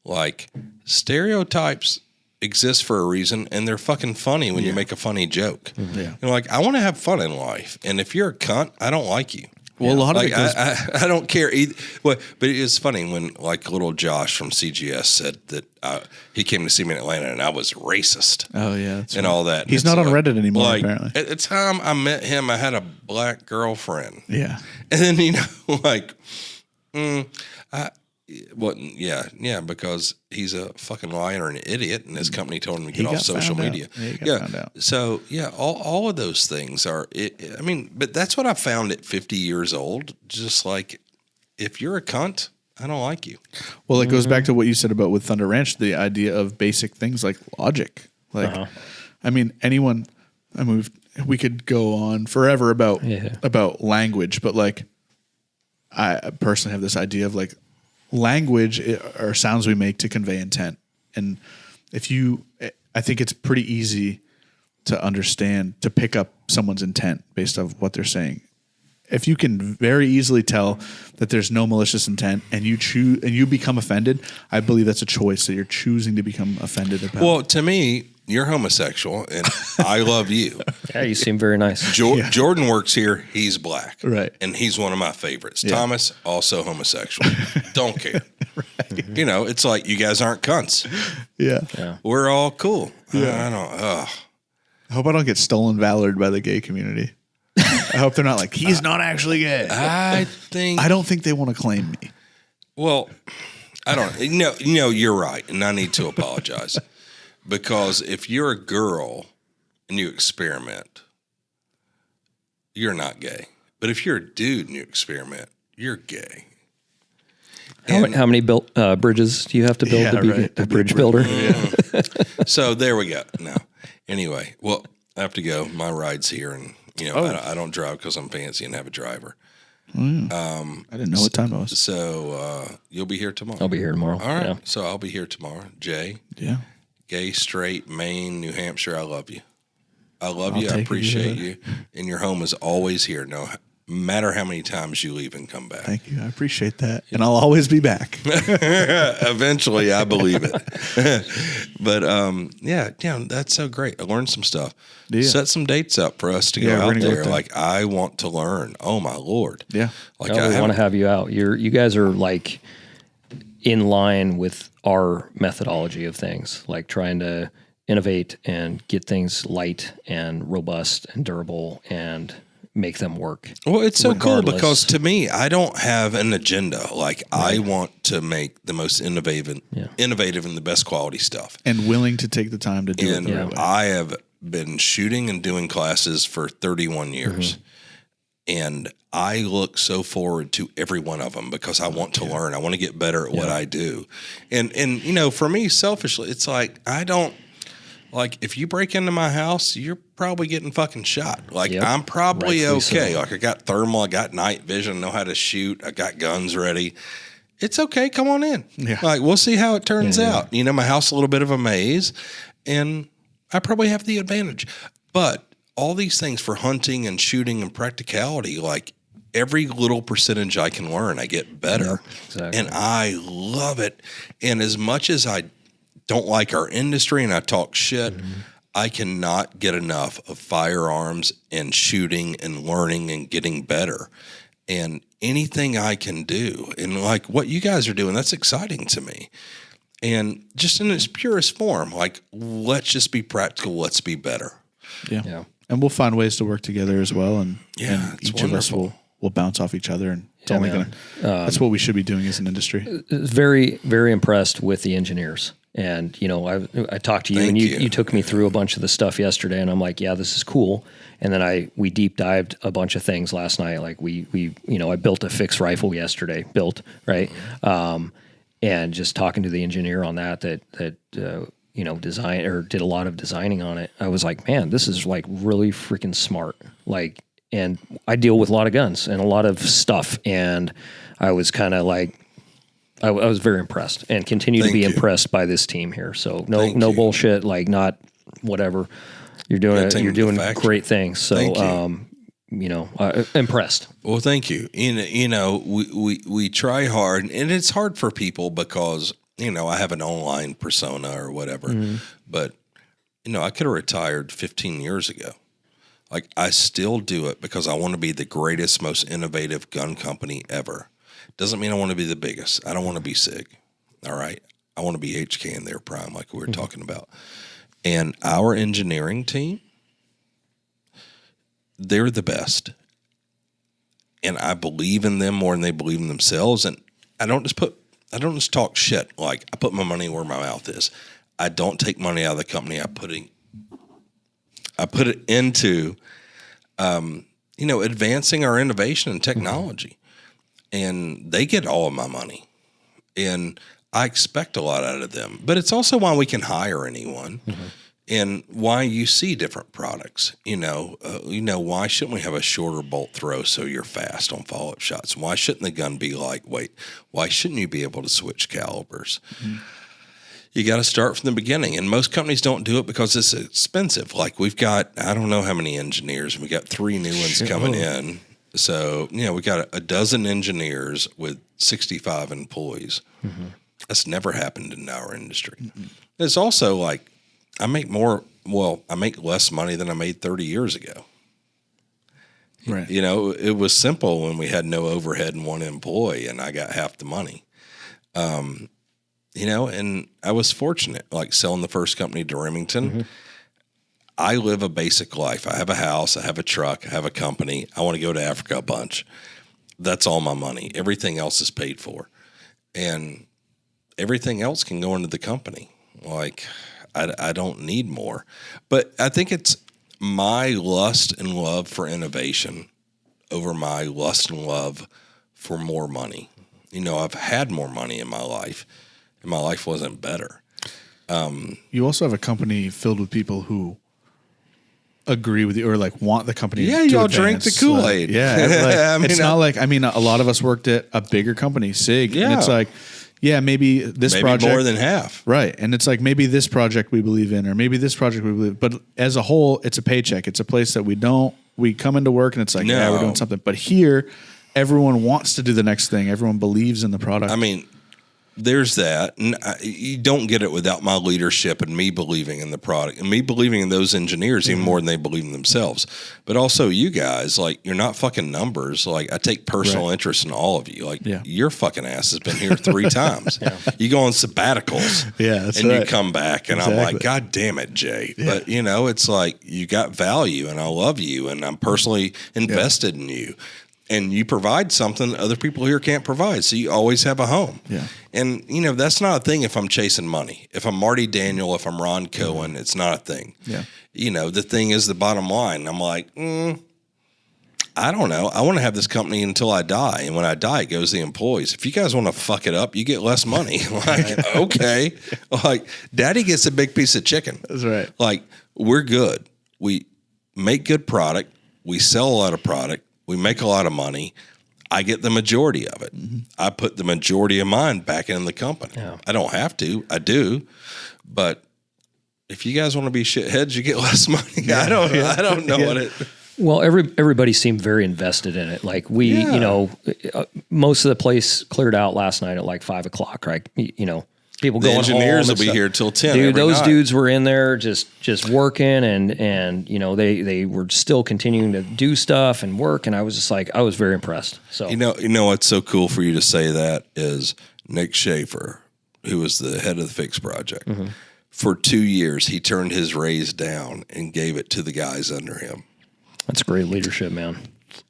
Like, stereotypes exist for a reason, and they're fucking funny when you make a funny joke. Yeah. Like, I want to have fun in life, and if you're a cunt, I don't like you. Well, a lot of Like, it goes. I don't care either. But it's funny when, like, little Josh from CGS said that he came to see me in Atlanta and I was racist Oh yeah, that's and right. all that. He's And not on like- Reddit anymore. Like, Apparently. at the time I met him, I had a black girlfriend. Yeah. And then, like, because he's a fucking liar and an idiot, and his company told him to get off got social found out. media. Yeah, he got found out. So, all of those things are, but that's what I found at 50 years old. Just like, if you're a cunt, I don't like you. Well, it goes back to what you said about with Thunder Ranch, the idea of basic things like logic. Like, we could go on forever about language, but like, I personally have this idea of like, language are sounds we make to convey intent. And I think it's pretty easy to understand, to pick up someone's intent based on what they're saying. If you can very easily tell that there's no malicious intent and you become offended, I believe that's a choice that you're choosing to become offended about. Well, to me, you're homosexual and I love you. Yeah, you seem very nice. Jordan works here. He's black. Right. And he's one of my favorites. Yeah. Thomas, also homosexual. Don't care. Right. It's like, you guys aren't cunts. yeah. We're all cool. Yeah. I don't, I hope I don't get stolen valored by the gay community. I hope they're not like, he's not actually gay. I don't think they want to claim me. Well, I don't, you're right. And I need to apologize. Because if you're a girl and you experiment, you're not gay. But if you're a dude and you experiment, you're gay. How many bridges do you have to build to be a bridge builder? So there we go. No. Anyway, well, I have to go. My ride's here, and I don't drive because I'm fancy and have a driver. I didn't know what time it was. So you'll be here tomorrow. I'll be here tomorrow. All right. Yeah. So I'll be here tomorrow. Jay, Yeah. gay, straight, Maine, New Hampshire. I love you. I love I'll you. I take it appreciate either. you. And your home is always here. No matter how many times you leave and come back. Thank you. I appreciate that. And I'll always be back. Eventually, I believe it. But that's so great. I learned some stuff. Yeah. Set some dates up for us to go Yeah, we're out gonna go there. out there. Like, I want to learn. Oh my Lord. Yeah. Like, I want to have you out. You guys are like in line with our methodology of things, like trying to innovate and get things light and robust and durable and make them work. Well, it's so cool regardless. because to me, I don't have an agenda. Like, I want to make the most innovative and the best quality stuff. And willing to take the time to do And it the right way. I have been shooting and doing classes for 31 years. And I look so forward to every one of them because I want to learn. I want to get better at what I do. And for me, selfishly, it's like, I don't, like, if you break into my house, you're probably getting fucking shot. Like, Yep. I'm probably Rightfully okay. so. Like, I got thermal, I got night vision, know how to shoot, I got guns ready. It's okay. Come on in. Yeah. Like, we'll see how it turns out. My house is a little bit of a maze, and I probably have the advantage. But all these things for hunting and shooting and practicality, like, every little percentage I can learn, I get better. exactly. And I love it. And as much as I don't like our industry and I talk shit, I cannot get enough of firearms and shooting and learning and getting better. And anything I can do, and like what you guys are doing, that's exciting to me. And just in its purest form, like, let's just be practical, let's be better. Yeah. And we'll find ways to work together as well. And, Yeah, and it's each of us wonderful. will bounce off each other. And it's Yeah, only man. going to, that's what we should be doing as an industry. Very, very impressed with the engineers. And, I talked to you Thank and you. you took me through a bunch of the stuff yesterday and I'm like, yeah, this is cool. And then we deep dived a bunch of things last night. Like I built a fixed rifle yesterday, right? And just talking to the engineer on that design or did a lot of designing on it. I was like, man, this is like really freaking smart. Like, and I deal with a lot of guns and a lot of stuff. And I was kind of like, I was very impressed and continue to Thank be you. impressed by this team here. So Thank no you. bullshit, like not whatever. You're doing Yeah, take you're them to the doing factory. great things. So Thank you. Impressed. Well, thank you. We try hard, and it's hard for people because, I have an online persona or whatever. But, I could have retired 15 years ago. Like, I still do it because I want to be the greatest, most innovative gun company ever. Doesn't mean I want to be the biggest. I don't want to be SIG. All right. I want to be HK in their prime, like we were talking about. And our engineering team, they're the best. And I believe in them more than they believe in themselves. And I don't just talk shit. Like, I put my money where my mouth is. I don't take money out of the company. I put it into, advancing our innovation and technology. And they get all of my money. And I expect a lot out of them. But it's also why we can hire anyone. And why you see different products, why shouldn't we have a shorter bolt throw so you're fast on follow-up shots? Why shouldn't the gun be lightweight? Why shouldn't you be able to switch calibers? You got to start from the beginning, and most companies don't do it because it's expensive. Like, we've got, I don't know how many engineers, we got 3 new ones coming in. So, we got a dozen engineers with 65 employees. That's never happened in our industry. It's also like, I make less money than I made 30 years ago. Right. It was simple when we had no overhead and 1 employee and I got half the money. And I was fortunate, like selling the first company to Remington. I live a basic life. I have a house, I have a truck, I have a company. I want to go to Africa a bunch. That's all my money. Everything else is paid for. And everything else can go into the company. Like, I don't need more. But I think it's my lust and love for innovation over my lust and love for more money. You know, I've had more money in my life, and my life wasn't better. You also have a company filled with people who agree with you or like want the company. Yeah, to y'all advance. drink the Kool-Aid. Yeah, I it's mean, not like a lot of us worked at a bigger company, SIG, and it's Yeah. like, yeah, maybe this maybe project more than half. right, and it's like maybe this project we believe in, or maybe this project we believe. But as a whole, it's a paycheck. It's a place that we come into work and it's like, yeah, we're doing something. But here, everyone wants to do the next thing. Everyone believes in the product. I mean, there's that. And you don't get it without my leadership and me believing in the product and me believing in those engineers even more than they believe in themselves. But also you guys, like, you're not fucking numbers. Like, I take personal interest in all of you. Like, your fucking ass has been here 3 times. You go on sabbaticals. That's and right. you come back and I'm like, God damn it, Jay. But, you know, it's like you got value and I love you and I'm personally invested in you. And you provide something other people here can't provide. So you always have a home. Yeah. And, you know, that's not a thing if I'm chasing money. If I'm Marty Daniel, if I'm Ron Cohen, it's not a thing. Yeah. You know, the thing is the bottom line. I'm like, I don't know. I want to have this company until I die. And when I die, it goes to the employees. If you guys want to fuck it up, you get less money. Like, okay. Like, Daddy gets a big piece of chicken. That's right. Like, we're good. We make good product. We sell a lot of product. We make a lot of money. I get the majority of it. Mm-hmm. I put the majority of mine back in the company. Yeah. I don't have to. I do. But if you guys want to be shitheads, you get less money. Yeah. I don't know what it. Well, everybody seemed very invested in it. Like you know, most of the place cleared out last night at like 5 o'clock, right? You know, people the going engineers home will be here till 10. Dude, those night. dudes were in there just working and you know they were still continuing to do stuff and work, and I was just like, I was very impressed. So you know what's so cool for you to say that is Nick Schaefer, who was the head of the Fix Project. Mm-hmm. For 2 years, he turned his raise down and gave it to the guys under him. That's great leadership, man.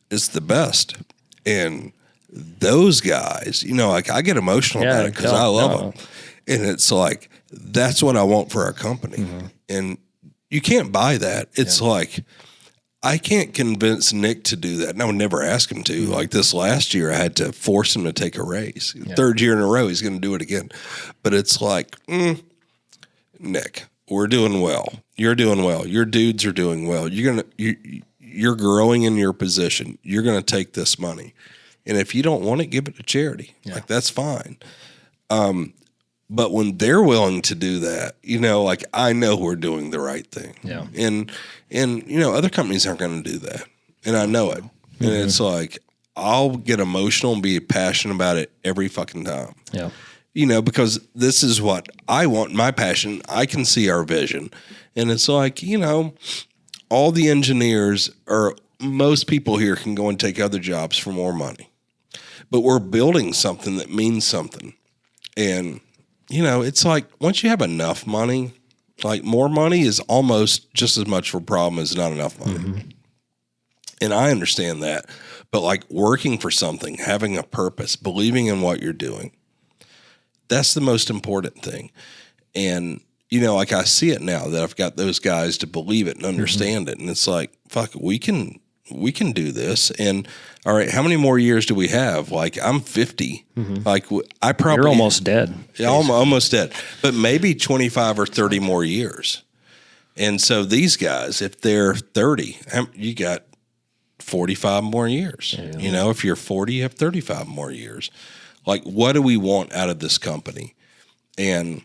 It's the best. And those guys, you know, like I get emotional about it because I love them. And it's like, that's what I want for our company. Mm-hmm. And you can't buy that. It's like, I can't convince Nick to do that. And I would never ask him to. Mm-hmm. Like this last year, I had to force him to take a raise. Yeah. 3rd year in a row, he's going to do it again. But it's like, Nick, we're doing well. You're doing well. Your dudes are doing well. You're growing in your position. You're going to take this money. And if you don't want it, give it to charity. Yeah. Like, that's fine. But when they're willing to do that, you know, like, I know we're doing the right thing. Yeah. And you know, other companies aren't going to do that. And I know it. Mm-hmm. And it's like, I'll get emotional and be passionate about it every fucking time. Yeah. You know, because this is what I want, my passion. I can see our vision. And it's like, you know, all the engineers or most people here can go and take other jobs for more money. But we're building something that means something. And, you know, it's like once you have enough money, like more money is almost just as much of a problem as not enough money. Mm-hmm. And I understand that. But like working for something, having a purpose, believing in what you're doing, that's the most important thing. And, you know, like I see it now that I've got those guys to believe it and understand it. And it's like, fuck, we can do this. And all right, how many more years do we have? Like, I'm 50. Mm-hmm. Like, I probably... You're almost dead. Yeah, almost dead. But maybe 25 or 30 more years. And so these guys, if they're 30, you got 45 more years. Yeah. You know, if you're 40, you have 35 more years. Like, what do we want out of this company? And,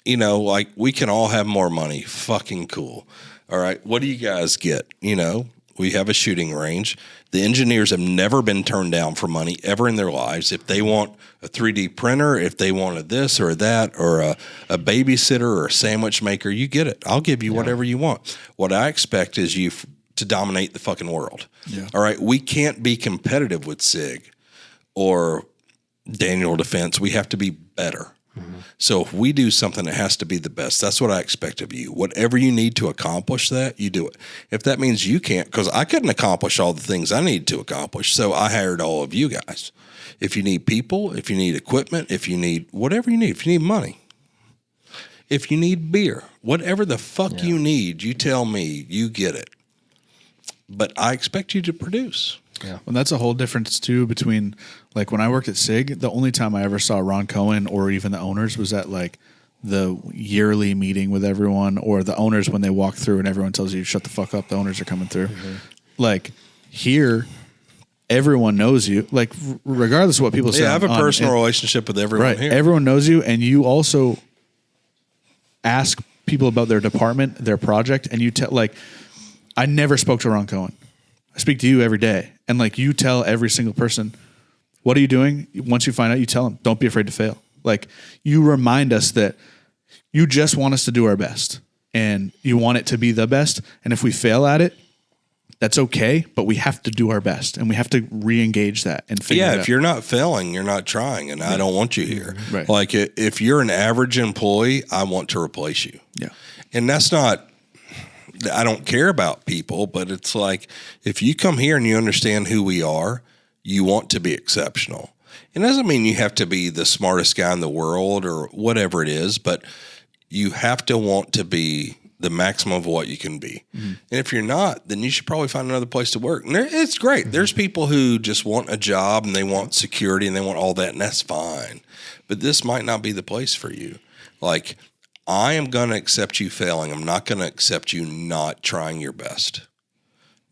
you know, like, we can all have more money. Fucking cool. All right, what do you guys get? You know, we have a shooting range. The engineers have never been turned down for money ever in their lives. If they want a 3D printer, if they wanted this or that, or a babysitter or a sandwich maker, you get it. I'll give you whatever you want. What I expect is you to dominate the fucking world. Yeah. All right, we can't be competitive with SIG or Daniel Defense. We have to be better. Mm-hmm. So if we do something, it has to be the best. That's what I expect of you. Whatever you need to accomplish that, you do it. If that means you can't, because I couldn't accomplish all the things I needed to accomplish, so I hired all of you guys. If you need people, if you need equipment, if you need whatever you need, if you need money. If you need beer, whatever the fuck you need, you tell me, you get it. But I expect you to produce. Yeah. And that's a whole difference too between like when I worked at SIG, the only time I ever saw Ron Cohen or even the owners was at like the yearly meeting with everyone, or the owners when they walk through and everyone tells you shut the fuck up, the owners are coming through. Like here, everyone knows you. Like regardless of what people say. Yeah, I have a personal relationship with everyone here. Everyone knows you, and you also ask people about their department, their project, and you tell like I never spoke to Ron Cohen. I speak to you every day, and like you tell every single person, what are you doing? Once you find out, you tell them, don't be afraid to fail. Like you remind us that you just want us to do our best, and you want it to be the best. And if we fail at it, that's okay, but we have to do our best, and we have to re-engage that and figure it out. If you're not failing, you're not trying, and I don't want you here. Right. Like if you're an average employee, I want to replace you. Yeah. And that's not, I don't care about people, but it's like if you come here and you understand who we are, you want to be exceptional. It doesn't mean you have to be the smartest guy in the world or whatever it is, but you have to want to be the maximum of what you can be. Mm-hmm. And if you're not, then you should probably find another place to work. And it's great. Mm-hmm. There's people who just want a job and they want security and they want all that, and that's fine. But this might not be the place for you. Like, I am going to accept you failing. I'm not going to accept you not trying your best.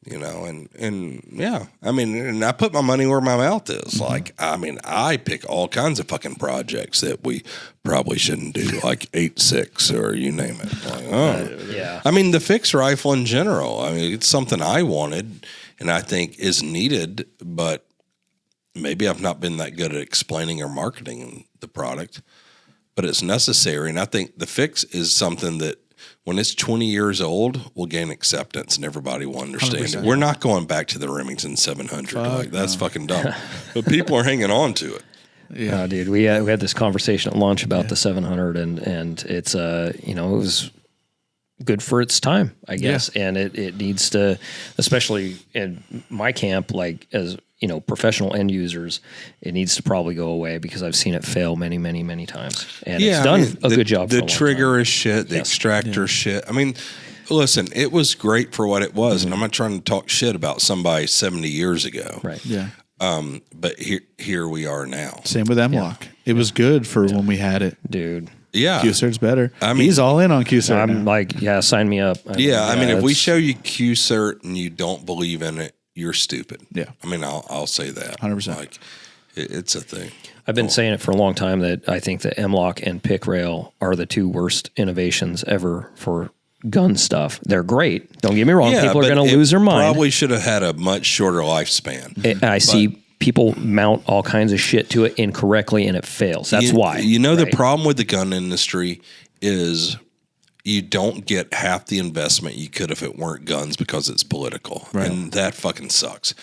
You know, and yeah, I mean, and I put my money where my mouth is. Mm-hmm. Like, I mean, I pick all kinds of fucking projects that we probably shouldn't do, like 8.6 or you name it. Like, Yeah. I mean, the fixed rifle in general, I mean, it's something I wanted and I think is needed, but maybe I've not been that good at explaining or marketing the product, but it's necessary. And I think the fix is something that, when it's 20 years old, we'll gain acceptance and everybody will understand 100%. it. We're not going back to the Remington 700. That's fucking dumb. But people are hanging on to it. Yeah, dude, we had this conversation at lunch about the 700, and it's it was good for its time, I guess, and it needs to, especially in my camp, like as professional end users, it needs to probably go away because I've seen it fail many, many, many times, and it's done a good job. The for a long trigger time. is shit. The extractor is shit. I mean, listen, it was great for what it was, and I'm not trying to talk shit about somebody 70 years ago. Right. Yeah. But here we are now. Same with M-Lock. It was good for when we had it. Dude. Yeah. Q-Cert's better. I mean, he's all in on Q-Cert I'm now. like, sign me up. I mean, if we show you Q-Cert and you don't believe in it, you're stupid. Yeah. I mean, I'll say that. 100%. Like, it's a thing. I've been saying it for a long time that I think that M-Lock and Pick Rail are the two worst innovations ever for gun stuff. They're great. Don't get me wrong. People are going to lose their mind. Probably should have had a much shorter lifespan. I see people mount all kinds of shit to it incorrectly and it fails. That's why. The problem with the gun industry is you don't get half the investment you could if it weren't guns because it's political. Right. And that fucking sucks.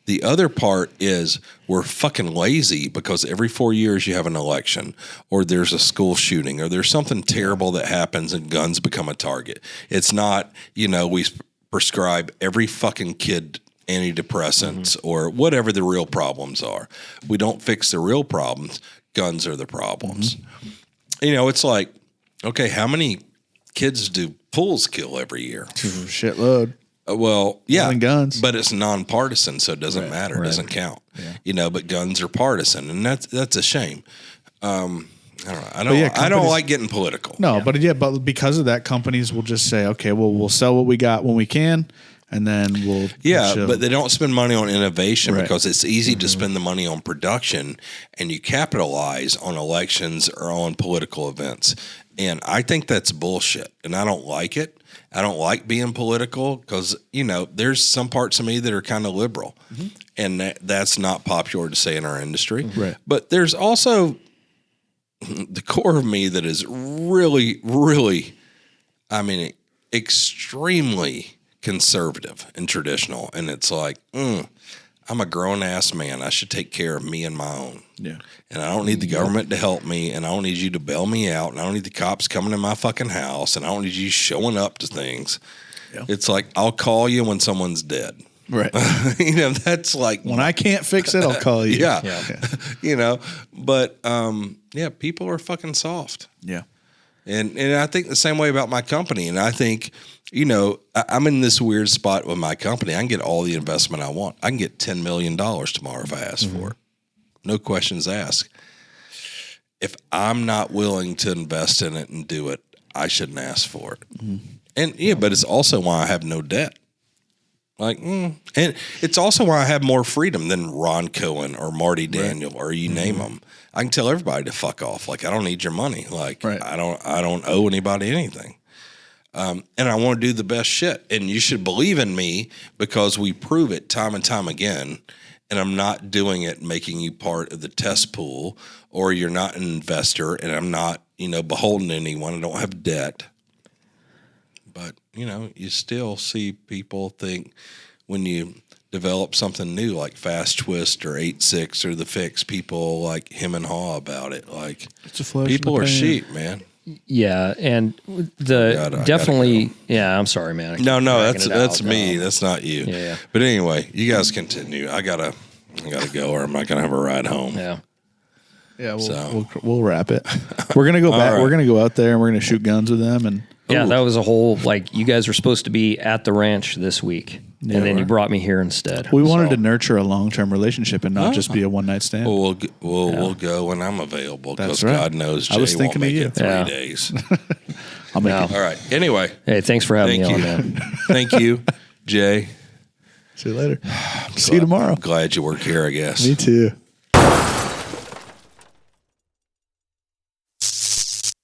The other part is we're fucking lazy because every 4 years you have an election or there's a school shooting or there's something terrible that happens and guns become a target. It's not, we prescribe every fucking kid antidepressants or whatever the real problems are. We don't fix the real problems. Guns are the problems. It's like, okay, how many kids do pools kill every year? Shitload. Well, yeah, and guns, but it's nonpartisan, so it doesn't matter. It doesn't count. Yeah. But guns are partisan, and that's a shame. I don't know. I don't like getting political. No, but because of that, companies will just say, okay, well, we'll sell what we got when we can, and then we'll but they don't spend money on innovation because it's easy to spend the money on production, and you capitalize on elections or on political events. And I think that's bullshit, and I don't like it. I don't like being political because, there's some parts of me that are kind of liberal, and that's not popular to say in our industry. Right. But there's also the core of me that is really, really, extremely conservative and traditional. And it's like, I'm a grown-ass man. I should take care of me and my own. Yeah. And I don't need the government to help me, and I don't need you to bail me out, and I don't need the cops coming to my fucking house, and I don't need you showing up to things. Yeah. It's like, I'll call you when someone's dead. Right. That's like... When I can't fix it, I'll call you. Yeah. But, people are fucking soft. Yeah. And I think the same way about my company. And I think, I'm in this weird spot with my company. I can get all the investment I want. I can get $10 million tomorrow if I ask for it. No questions asked. If I'm not willing to invest in it and do it, I shouldn't ask for it. And but it's also why I have no debt. And it's also why I have more freedom than Ron Cohen or Marty Daniel or you name them. I can tell everybody to fuck off. Like, I don't need your money. Like, I don't owe anybody anything. And I want to do the best shit. And you should believe in me because we prove it time and time again. And I'm not doing it making you part of the test pool, or you're not an investor, and I'm not, beholden to anyone. I don't have debt. But, you still see people think when you develop something new like Fast Twist or 8-6 or The Fix, people like him and haw about it. Like, It's a flash people in are the pan. sheep, man. Yeah, and I definitely. gotta Yeah, I'm sorry, man. I keep No, dragging that's it out. me. That's not you. Yeah. But anyway, you guys continue. I gotta go, or I'm not gonna have a ride home. Yeah. Yeah, So- we'll wrap it. We're gonna go back. right. We're gonna go out there and we're gonna shoot guns with them. And Yeah, that was a whole, you guys were supposed to be at the ranch this week, and then you brought me here instead. we wanted So- to nurture a long-term relationship and not just be a one-night stand. Well, we'll go when I'm available because That's right. God knows Jay I was won't thinking of make you. it 3 Yeah. days. I'll make No. it. All right. Anyway, Hey, thanks for having thank me you, on, man. thank you, Jay. See you later. See you tomorrow. I'm glad you work here. I guess. Me too.